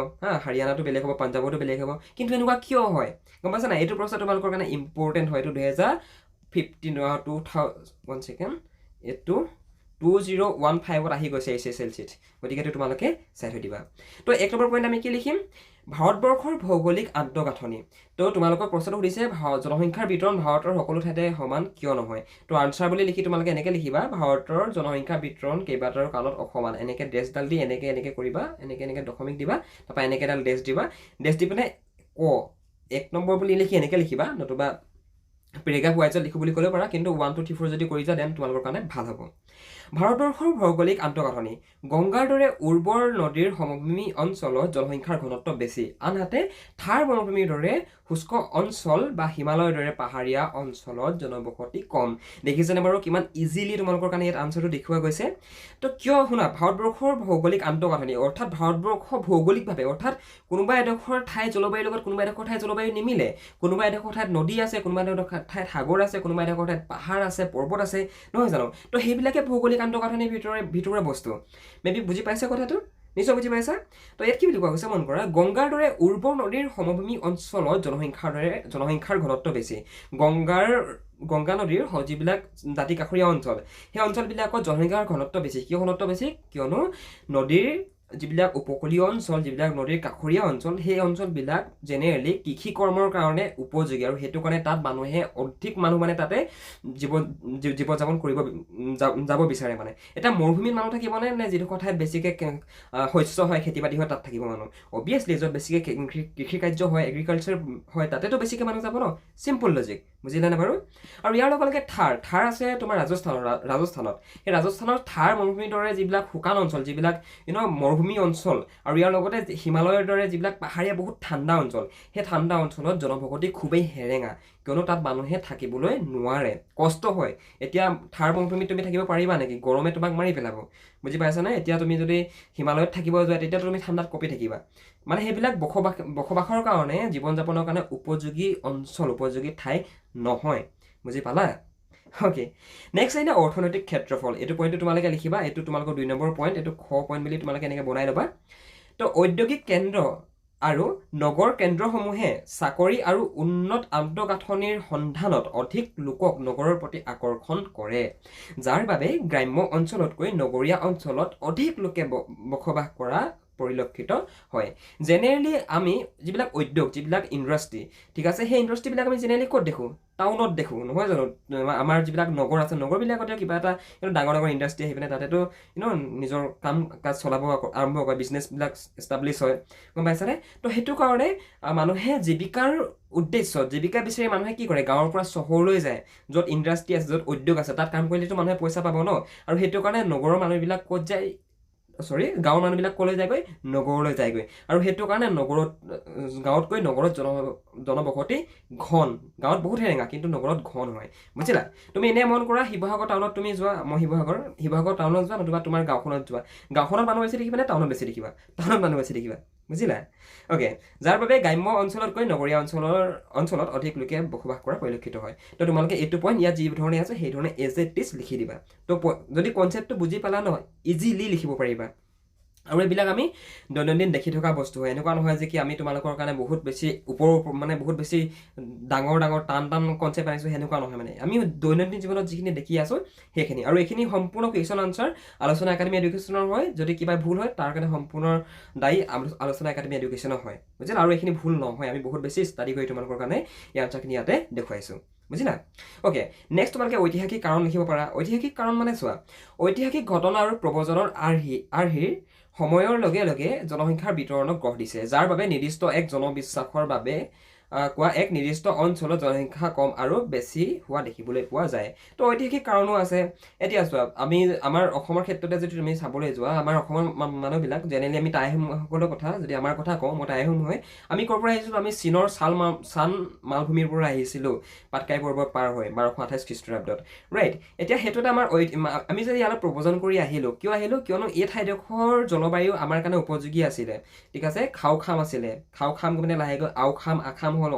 হাৰিয়ানাতো বেলেগ হ'ব পাঞ্জাৱতো বেলেগ হ'ব কিন্তু এনেকুৱা কিয় হয় গম পাইছা নাই এইটো প্ৰশ্ন তোমালোকৰ কাৰণে ইম্পৰ্টেণ্ট হয় এইটো 2015 এইটো 2015ত আহি গৈছে HSLCত গতিকে এইটো তোমালোকে চাই থৈ দিবা তো এক নম্বৰ পইণ্ট আমি কি লিখিম ভাৰতবৰ্ষৰ ভৌগোলিক আন্তঃগাঁথনি তো তোমালোকক প্ৰশ্নটো সুধিছে জনসংখ্যাৰ বিতৰণ ভাৰতৰ সকলো ঠাইতে সমান কিয় নহয় তো আনচাৰ বুলি লিখি তোমালোকে এনেকৈ লিখিবা ভাৰতৰ জনসংখ্যাৰ বিতৰণ কেইবাটাও কাৰণত অসমান এনেকৈ ডেছডাল দি এনেকৈ কৰিবা এনেকৈ দশমিক দিবা তাৰপৰা এনেকৈ এডাল ডেছ দিবা ডেছ দি পিনে এক নম্বৰ বুলি লিখি এনেকৈ লিখিবা নতুবা পেৰেগ্ৰাফ ৱাইজত লিখো বুলি ক'লেও পাৰা কিন্তু 1 2 3 4 যদি কৰি যোৱা দেন তোমালোকৰ কাৰণে ভাল হ'ব ভাৰতবৰ্ষৰ ভৌগোলিক আন্তঃগাঁথনি গংগাৰ দৰে উৰ্বৰ নদীৰ সমভূমি অঞ্চলত জনসংখ্যাৰ ঘনত্ব বেছি আনহাতে থাৰ মৰুভূমিৰ দৰে শুষ্ক অঞ্চল বা হিমালয়ৰ দৰে পাহাৰীয়া অঞ্চলত জনবসতি কম দেখিছেনে বাৰু কিমান ইজিলি তোমালোকৰ কাৰণে ইয়াত আনসাৰটো দেখুওৱা গৈছে তো কিয় শুনা ভাৰতবৰ্ষৰ ভৌগোলিক আন্তঃগাঁথনি অৰ্থাৎ ভাৰতবৰ্ষ ভৌগোলিকভাৱে অৰ্থাৎ কোনোবা এডোখৰ ঠাই জলবায়ুৰ লগত কোনোবা এডোখৰ ঠাই জলবায়ু নিমিলে কোনোবা এডোখৰ ঠাইত নদী আছে কোনোবা এডোখৰ ঠাইত সাগৰ আছে কোনোবা এডোখৰ ঠাইত পাহাৰ আছে পৰ্বত আছে নহয় জানো তো সেইবিলাকে ভৌগোলিক আন্তঃগাঁথনিৰ ভিতৰুৱা বস্তু মেবি বুজি পাইছা কথাটো নিশ্চয় বুজি পাইছা তো ইয়াত কি বুলি কোৱা হৈছে মন কৰা গংগাৰ দৰে উৰ্বৰ নদীৰ সমভূমি অঞ্চলত জনসংখ্যাৰ ঘনত্ব বেছি গংগা নদীৰ যিবিলাক দাঁতি কাষৰীয়া অঞ্চল সেই অঞ্চলবিলাকত জনসংখ্যাৰ ঘনত্ব বেছি কিয় ঘনত্ব বেছি কিয়নো নদীৰ যিবিলাক উপকূলীয় অঞ্চল যিবিলাক নদীৰ কাষৰীয়া অঞ্চল সেই অঞ্চলবিলাক জেনেৰেলি কৃষি কৰ্মৰ কাৰণে উপযোগী আৰু সেইটো কাৰণে তাত মানুহে অধিক মানুহ মানে তাতে জীৱ যাপন কৰিব যাব বিচাৰে মানে এটা মৰুভূমিত মানুহ থাকিব নে যিডোখৰ ঠাইত বেছিকৈ শস্য হয় খেতি বাতি হয় তাত থাকিব মানুহ অবভিয়াছলি য'ত বেছিকৈ কৃষি কাৰ্য হয় এগ্ৰিকালচাৰ হয় তাতেতো বেছিকৈ মানুহ যাব ন চিম্পল লজিক বুজিলেনে বাৰু আৰু ইয়াৰ লগে লগে থাৰ আছে তোমাৰ ৰাজস্থানত সেই ৰাজস্থানৰ থাৰ মৰুভূমিৰ দৰে যিবিলাক শুকান অঞ্চল যিবিলাক মৰুভূমি অঞ্চল আৰু ইয়াৰ লগতে হিমালয়ৰ দৰে যিবিলাক পাহাৰীয়া বহুত ঠাণ্ডা অঞ্চল সেই ঠাণ্ডা অঞ্চলত জনবসতি খুবেই হেৰেঙা কিয়নো তাত মানুহে থাকিবলৈ নোৱাৰে কষ্ট হয় এতিয়া থাৰ মৰুভূমিত তুমি থাকিব পাৰিবা নেকি গৰমে তোমাক মাৰি পেলাব বুজি পাইছানে এতিয়া তুমি যদি হিমালয়ত থাকিব যোৱা তেতিয়া তুমি ঠাণ্ডাত কঁপি থাকিবা মানে সেইবিলাক বসবাসৰ কাৰণে জীৱন যাপনৰ কাৰণে উপযোগী অঞ্চল উপযোগী ঠাই নহয় বুজি পালা ওকে নেক্সট আহিলে অৰ্থনৈতিক ক্ষেত্ৰফল এইটো পইণ্টটো তোমালোকে লিখিবা এইটো তোমালোকৰ 2 নম্বৰ পইণ্ট এইটো খ পইণ্ট বুলি তোমালোকে এনেকৈ বনাই ল'বা তো ঔদ্যোগিক কেন্দ্ৰ আৰু নগৰ কেন্দ্ৰসমূহে চাকৰি আৰু উন্নত আন্তঃগাঁথনিৰ সন্ধানত অধিক লোকক নগৰৰ প্ৰতি আকৰ্ষণ কৰে যাৰ বাবে গ্ৰাম্য অঞ্চলতকৈ নগৰীয়া অঞ্চলত অধিক লোকে বসবাস কৰা পৰিলক্ষিত হয় জেনেৰেলি আমি যিবিলাক উদ্যোগ যিবিলাক ইণ্ডাষ্ট্ৰি ঠিক আছে সেই ইণ্ডাষ্ট্ৰিবিলাক আমি জেনেৰেলি ক'ত দেখোঁ টাউনত দেখোঁ নহয় জানো আমাৰ যিবিলাক নগৰ আছে নগৰবিলাকতে কিবা এটা ডাঙৰ ডাঙৰ ইণ্ডাষ্ট্ৰি আহি পিনে তাতেতো নিজৰ কাম কাজ চলাব আৰম্ভ কৰে বিজনেছবিলাক এষ্টাব্লিছ হয় গম পাইছানে তো সেইটো কাৰণে মানুহে জীৱিকাৰ উদ্দেশ্যত জীৱিকা বিচাৰি মানুহে কি কৰে গাঁৱৰ পৰা চহৰলৈ যায় য'ত ইণ্ডাষ্ট্ৰি আছে য'ত উদ্যোগ আছে তাত কাম কৰিলেতো মানুহে পইচা পাব ন আৰু সেইটো কাৰণে নগৰৰ মানুহবিলাক ক'ত যায় গাঁৱৰ মানুহবিলাক ক'লৈ যায়গৈ নগৰলৈ যায়গৈ আৰু সেইটো কাৰণে গাঁৱতকৈ নগৰত জনবসতি ঘন গাঁৱত বহুত হেৰেঙা কিন্তু নগৰত ঘন হয় বুজিলা তুমি এনে মন কৰা শিৱসাগৰ টাউনত তুমি যোৱা মই শিৱসাগৰ টাউনত যোৱা নতুবা তোমাৰ গাঁওখনত যোৱা গাঁওখনত মানুহ বেছি দেখিবা নে টাউনত বেছি দেখিবা টাউনত মানুহ বেছি দেখিবা বুজিলা ওকে যাৰ বাবে গ্ৰাম্য অঞ্চলতকৈ নগৰীয়া অঞ্চলত অধিক লোকে বসবাস কৰা পৰিলক্ষিত হয় তো তোমালোকে এইটো পইণ্ট ইয়াত যি ধৰণে আছে সেই ধৰণে এজ ইট ইজ লিখি দিবা তো যদি কনচেপ্টটো বুজি পালা নহয় ইজিলি লিখিব পাৰিবা আৰু এইবিলাক আমি দৈনন্দিন দেখি থকা বস্তু হয় এনেকুৱা নহয় যে কি আমি তোমালোকৰ কাৰণে বহুত বেছি মানে বহুত বেছি ডাঙৰ টান কনচেপ্ট আনিছোঁ সেনেকুৱা নহয় মানে আমি দৈনন্দিন জীৱনত যিখিনি দেখি আছোঁ সেইখিনি আৰু এইখিনি সম্পূৰ্ণ কুৱেশ্যন আনচাৰ আলোচনা একাডেমি এডুকেশ্যনৰ হয় যদি কিবা ভুল হয় তাৰ কাৰণে সম্পূৰ্ণ দায়ী আলোচনা একাডেমি এডুকেশ্যনৰ হয় বুজিলা আৰু এইখিনি ভুল নহয় আমি বহুত বেছি ষ্টাডি কৰি তোমালোকৰ কাৰণে এই আনচাৰখিনি ইয়াতে দেখুৱাইছোঁ বুজিলা ওকে নেক্সট তোমালোকে ঐতিহাসিক কাৰণ লিখিব পাৰা ঐতিহাসিক কাৰণ মানে চোৱা ঐতিহাসিক ঘটনা আৰু প্ৰব্ৰজনৰ আৰ্হিৰ সময়ৰ লগে লগে জনসংখ্যাৰ বিতৰণক গঢ় দিছে যাৰ বাবে নিৰ্দিষ্ট এক জনবিশ্বাসৰ বাবে কোৱা এক নিৰ্দিষ্ট অঞ্চলত জনসংখ্যা কম আৰু বেছি হোৱা দেখিবলৈ পোৱা যায় তো ঐতিহাসিক কাৰণো আছে এতিয়া চোৱা আমি আমাৰ অসমৰ ক্ষেত্ৰতে যদি তুমি চাবলৈ যোৱা আমাৰ অসমৰ মানুহবিলাক জেনেৰেলি আমি টাই আহোমসকলৰ কথা যদি আমাৰ কথা কওঁ মই টাই আহোম হয় আমি ক'ৰ পৰা আহিছিলোঁ আমি চীনৰ চান মালভূমিৰ পৰা আহিছিলোঁ পাটকাই পৰ্বত পাৰ হৈ 1228 খ্ৰীষ্টাব্দত ৰাইট এতিয়া সেইটোতে আমি যদি ইয়ালৈ প্ৰব্ৰজন কৰি আহিলোঁ কিয়নো এই ঠাইডোখৰ জলবায়ু আমাৰ কাৰণে উপযোগী আছিলে ঠিক আছে খাম আছিলে খাম মানে লাহেকৈ আখাম হ'ল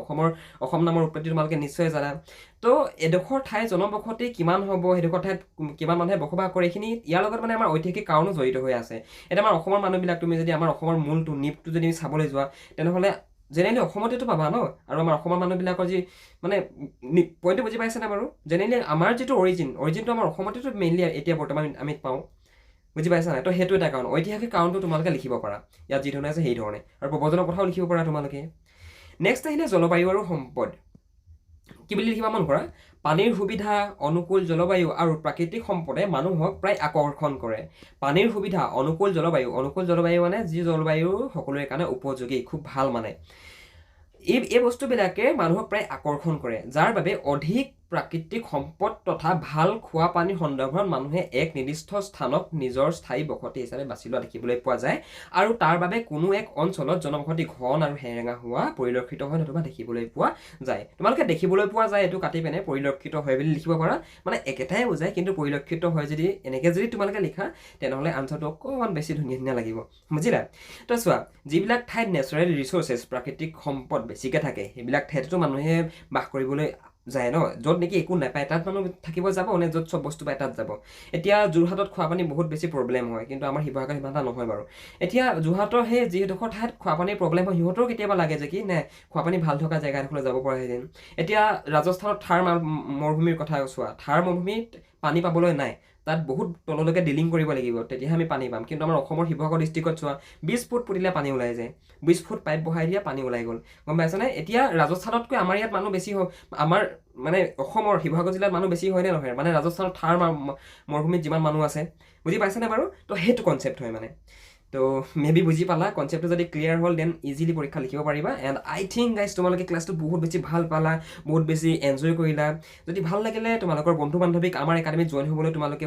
অসম নামৰ উৎপত্তি তোমালোকে নিশ্চয় জানা তো এডোখৰ ঠাই জনবসতি কিমান হ'ব সেইডোখৰ ঠাইত কিমান মানুহে বসবাস কৰে এইখিনি ইয়াৰ লগত মানে আমাৰ ঐতিহাসিক কাৰণো জড়িত হৈ আছে এতিয়া আমাৰ অসমৰ মানুহবিলাক তুমি যদি আমাৰ অসমৰ মূলটো নিপটো যদি চাবলৈ যোৱা তেনেহ'লে জেনেৰেলি অসমতেতো পাবা ন আৰু আমাৰ অসমৰ মানুহবিলাকৰ যি মানে পইণ্টটো বুজি পাইছেনে বাৰু জেনেৰেলি আমাৰ যিটো অৰিজিনটো আমাৰ অসমতেতো মেইনলি এতিয়া বৰ্তমান আমি পাওঁ বুজি পাইছা নাই তো সেইটো এটা কাৰণ ঐতিহাসিক কাৰণটো তোমালোকে লিখিব পাৰা ইয়াত যি ধৰণে আছে সেই ধৰণে আৰু প্ৰব্ৰজনৰ কথাও লিখিব পাৰা তোমালোকে নেক্সট আহিলে জলবায়ু আৰু সম্পদ কি বুলি লিখিবা মন কৰা পানীৰ সুবিধা অনুকূল জলবায়ু আৰু প্ৰাকৃতিক সম্পদে মানুহক প্ৰায় আকৰ্ষণ কৰে পানীৰ সুবিধা অনুকূল জলবায়ু মানে যি জলবায়ু সকলোৰে কাৰণে উপযোগী খুব ভাল মানে এই বস্তুবিলাকে মানুহক প্ৰায় আকৰ্ষণ কৰে যাৰ বাবে অধিক প্ৰাকৃতিক সম্পদ তথা ভাল খোৱা পানীৰ সন্দৰ্ভত মানুহে এক নিৰ্দিষ্ট স্থানক নিজৰ স্থায়ী বসতি হিচাপে বাছি লোৱা দেখিবলৈ পোৱা যায় আৰু তাৰ বাবে কোনো এক অঞ্চলত জনবসতি ঘন আৰু হেৰেঙা হোৱা পৰিলক্ষিত হয় নতুবা দেখিবলৈ পোৱা যায় তোমালোকে দেখিবলৈ পোৱা যায় এটো কাটি পেনে পৰিলক্ষিত হয় বুলি লিখিব পাৰা মানে একেটাই বুজায় কিন্তু পৰিলক্ষিত হয় যদি এনেকে যদি তোমালোকে লিখা তেনেহলে আনসাৰটো অকমান বেছি ধুনীয়া লাগিব বুজিলা তো চোৱা যিবিলাক ঠাইত নেচাৰেল ৰিসোৰ্সেস প্ৰাকৃতিক সম্পদ বেছিকে থাকে সেইবিলাক ঠাইতো মানুহে বাস কৰিবলৈ যায় ন যত নেকি একো নাপায় তাত মানুহ থাকিব যাব নে যত সব বস্তু পায় তাত যাব এতিয়া যোৰহাটত খোৱা পানী বহুত বেছি প্ৰবলেম হয় কিন্তু আমাৰ শিৱসাগৰত ইমান এটা নহয় বাৰু এতিয়া যোৰহাটৰ সেই যিডোখৰ ঠাইত খোৱা পানীৰ প্ৰবলেম হয় সিহঁতৰ কেতিয়াবা লাগে যে কি নে খোৱা পানী ভাল থকা জেগা এডোখৰলৈ যাব পৰা হেতেন এতিয়া ৰাজস্থানত থাৰ মৰুভূমিৰ কথা চোৱা থাৰ মৰুভূমিত পানী পাবলৈ নাই তাত বহুত তললৈকে ডিলিং কৰিব লাগিব তেতিয়াহে আমি পানী পাম কিন্তু আমাৰ অসমৰ শিৱসাগৰ ডিষ্ট্ৰিক্টত চোৱা 20 ফুট পুতিলে পানী ওলাই যায় 20 ফুট পাইপ বহাই দিয়া পানী ওলাই গ'ল গম পাইছানে এতিয়া ৰাজস্থানতকৈ আমাৰ ইয়াত মানুহ বেছি হয় আমাৰ মানে অসমৰ শিৱসাগৰ জিলাত মানুহ বেছি হয় নে নহয় মানে ৰাজস্থানত থাৰ মৰুভূমিত যিমান মানুহ আছে বুজি পাইছানে বাৰু তো সেইটো কনসেপ্ট হয় মানে তো মেবি বুজি পালা কনসেপ্টটো যদি ক্লিয়াৰ হ'ল দেন ইজিলি পৰীক্ষা লিখিব পাৰিবা এণ্ড আই থিংক গাইজ তোমালোকে ক্লাছটো বহুত বেছি ভাল পালা বহুত বেছি এনজয় কৰিলা যদি ভাল লাগিলে তোমালোকৰ বন্ধু বান্ধৱীক আমাৰ একাডেমিত জইন হ'বলৈ তোমালোকে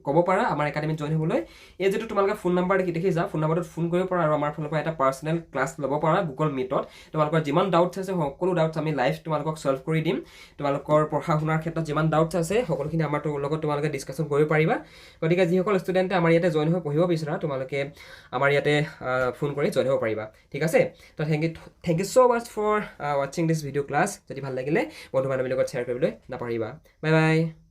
ক'ব পাৰা আমাৰ একাডেমিত জইন হ'বলৈ এই যেটো তোমালোকে ফোন নাম্বাৰ দেখি যা ফোন নাম্বাৰটোত ফোন কৰিব পাৰা আৰু আমাৰ ফালৰ পৰা এটা পাৰ্চনেল ক্লাছ ল'ব পাৰা গুগল মিটত তোমালোকৰ যিমান ডাউটছ আছে সকলো ডাউটছ আমি লাইভ তোমালোকক সলভ কৰি দিম তোমালোকৰ পঢ়া শুনাৰ ক্ষেত্ৰত যিমান ডাউটছ আছে সকলোখিনি আমাৰ লগত তোমালোকে ডিছকাশ্যন কৰিব পাৰিবা গতিকে যিসকল ষ্টুডেণ্টে আমাৰ ইয়াতে জইন হৈ পঢ়িব বিচৰা তোমালোকে আমাৰ ইয়াতে ফোন কৰি জইন হ'ব পাৰিবা ঠিক আছে তো thank you so much for ৱাচিং দিছ ভিডিঅ' ক্লাছ যদি ভাল লাগিলে বন্ধু বান্ধৱীৰ লগত শ্বেয়াৰ কৰিবলৈ নাপাহৰিবা বাই বাই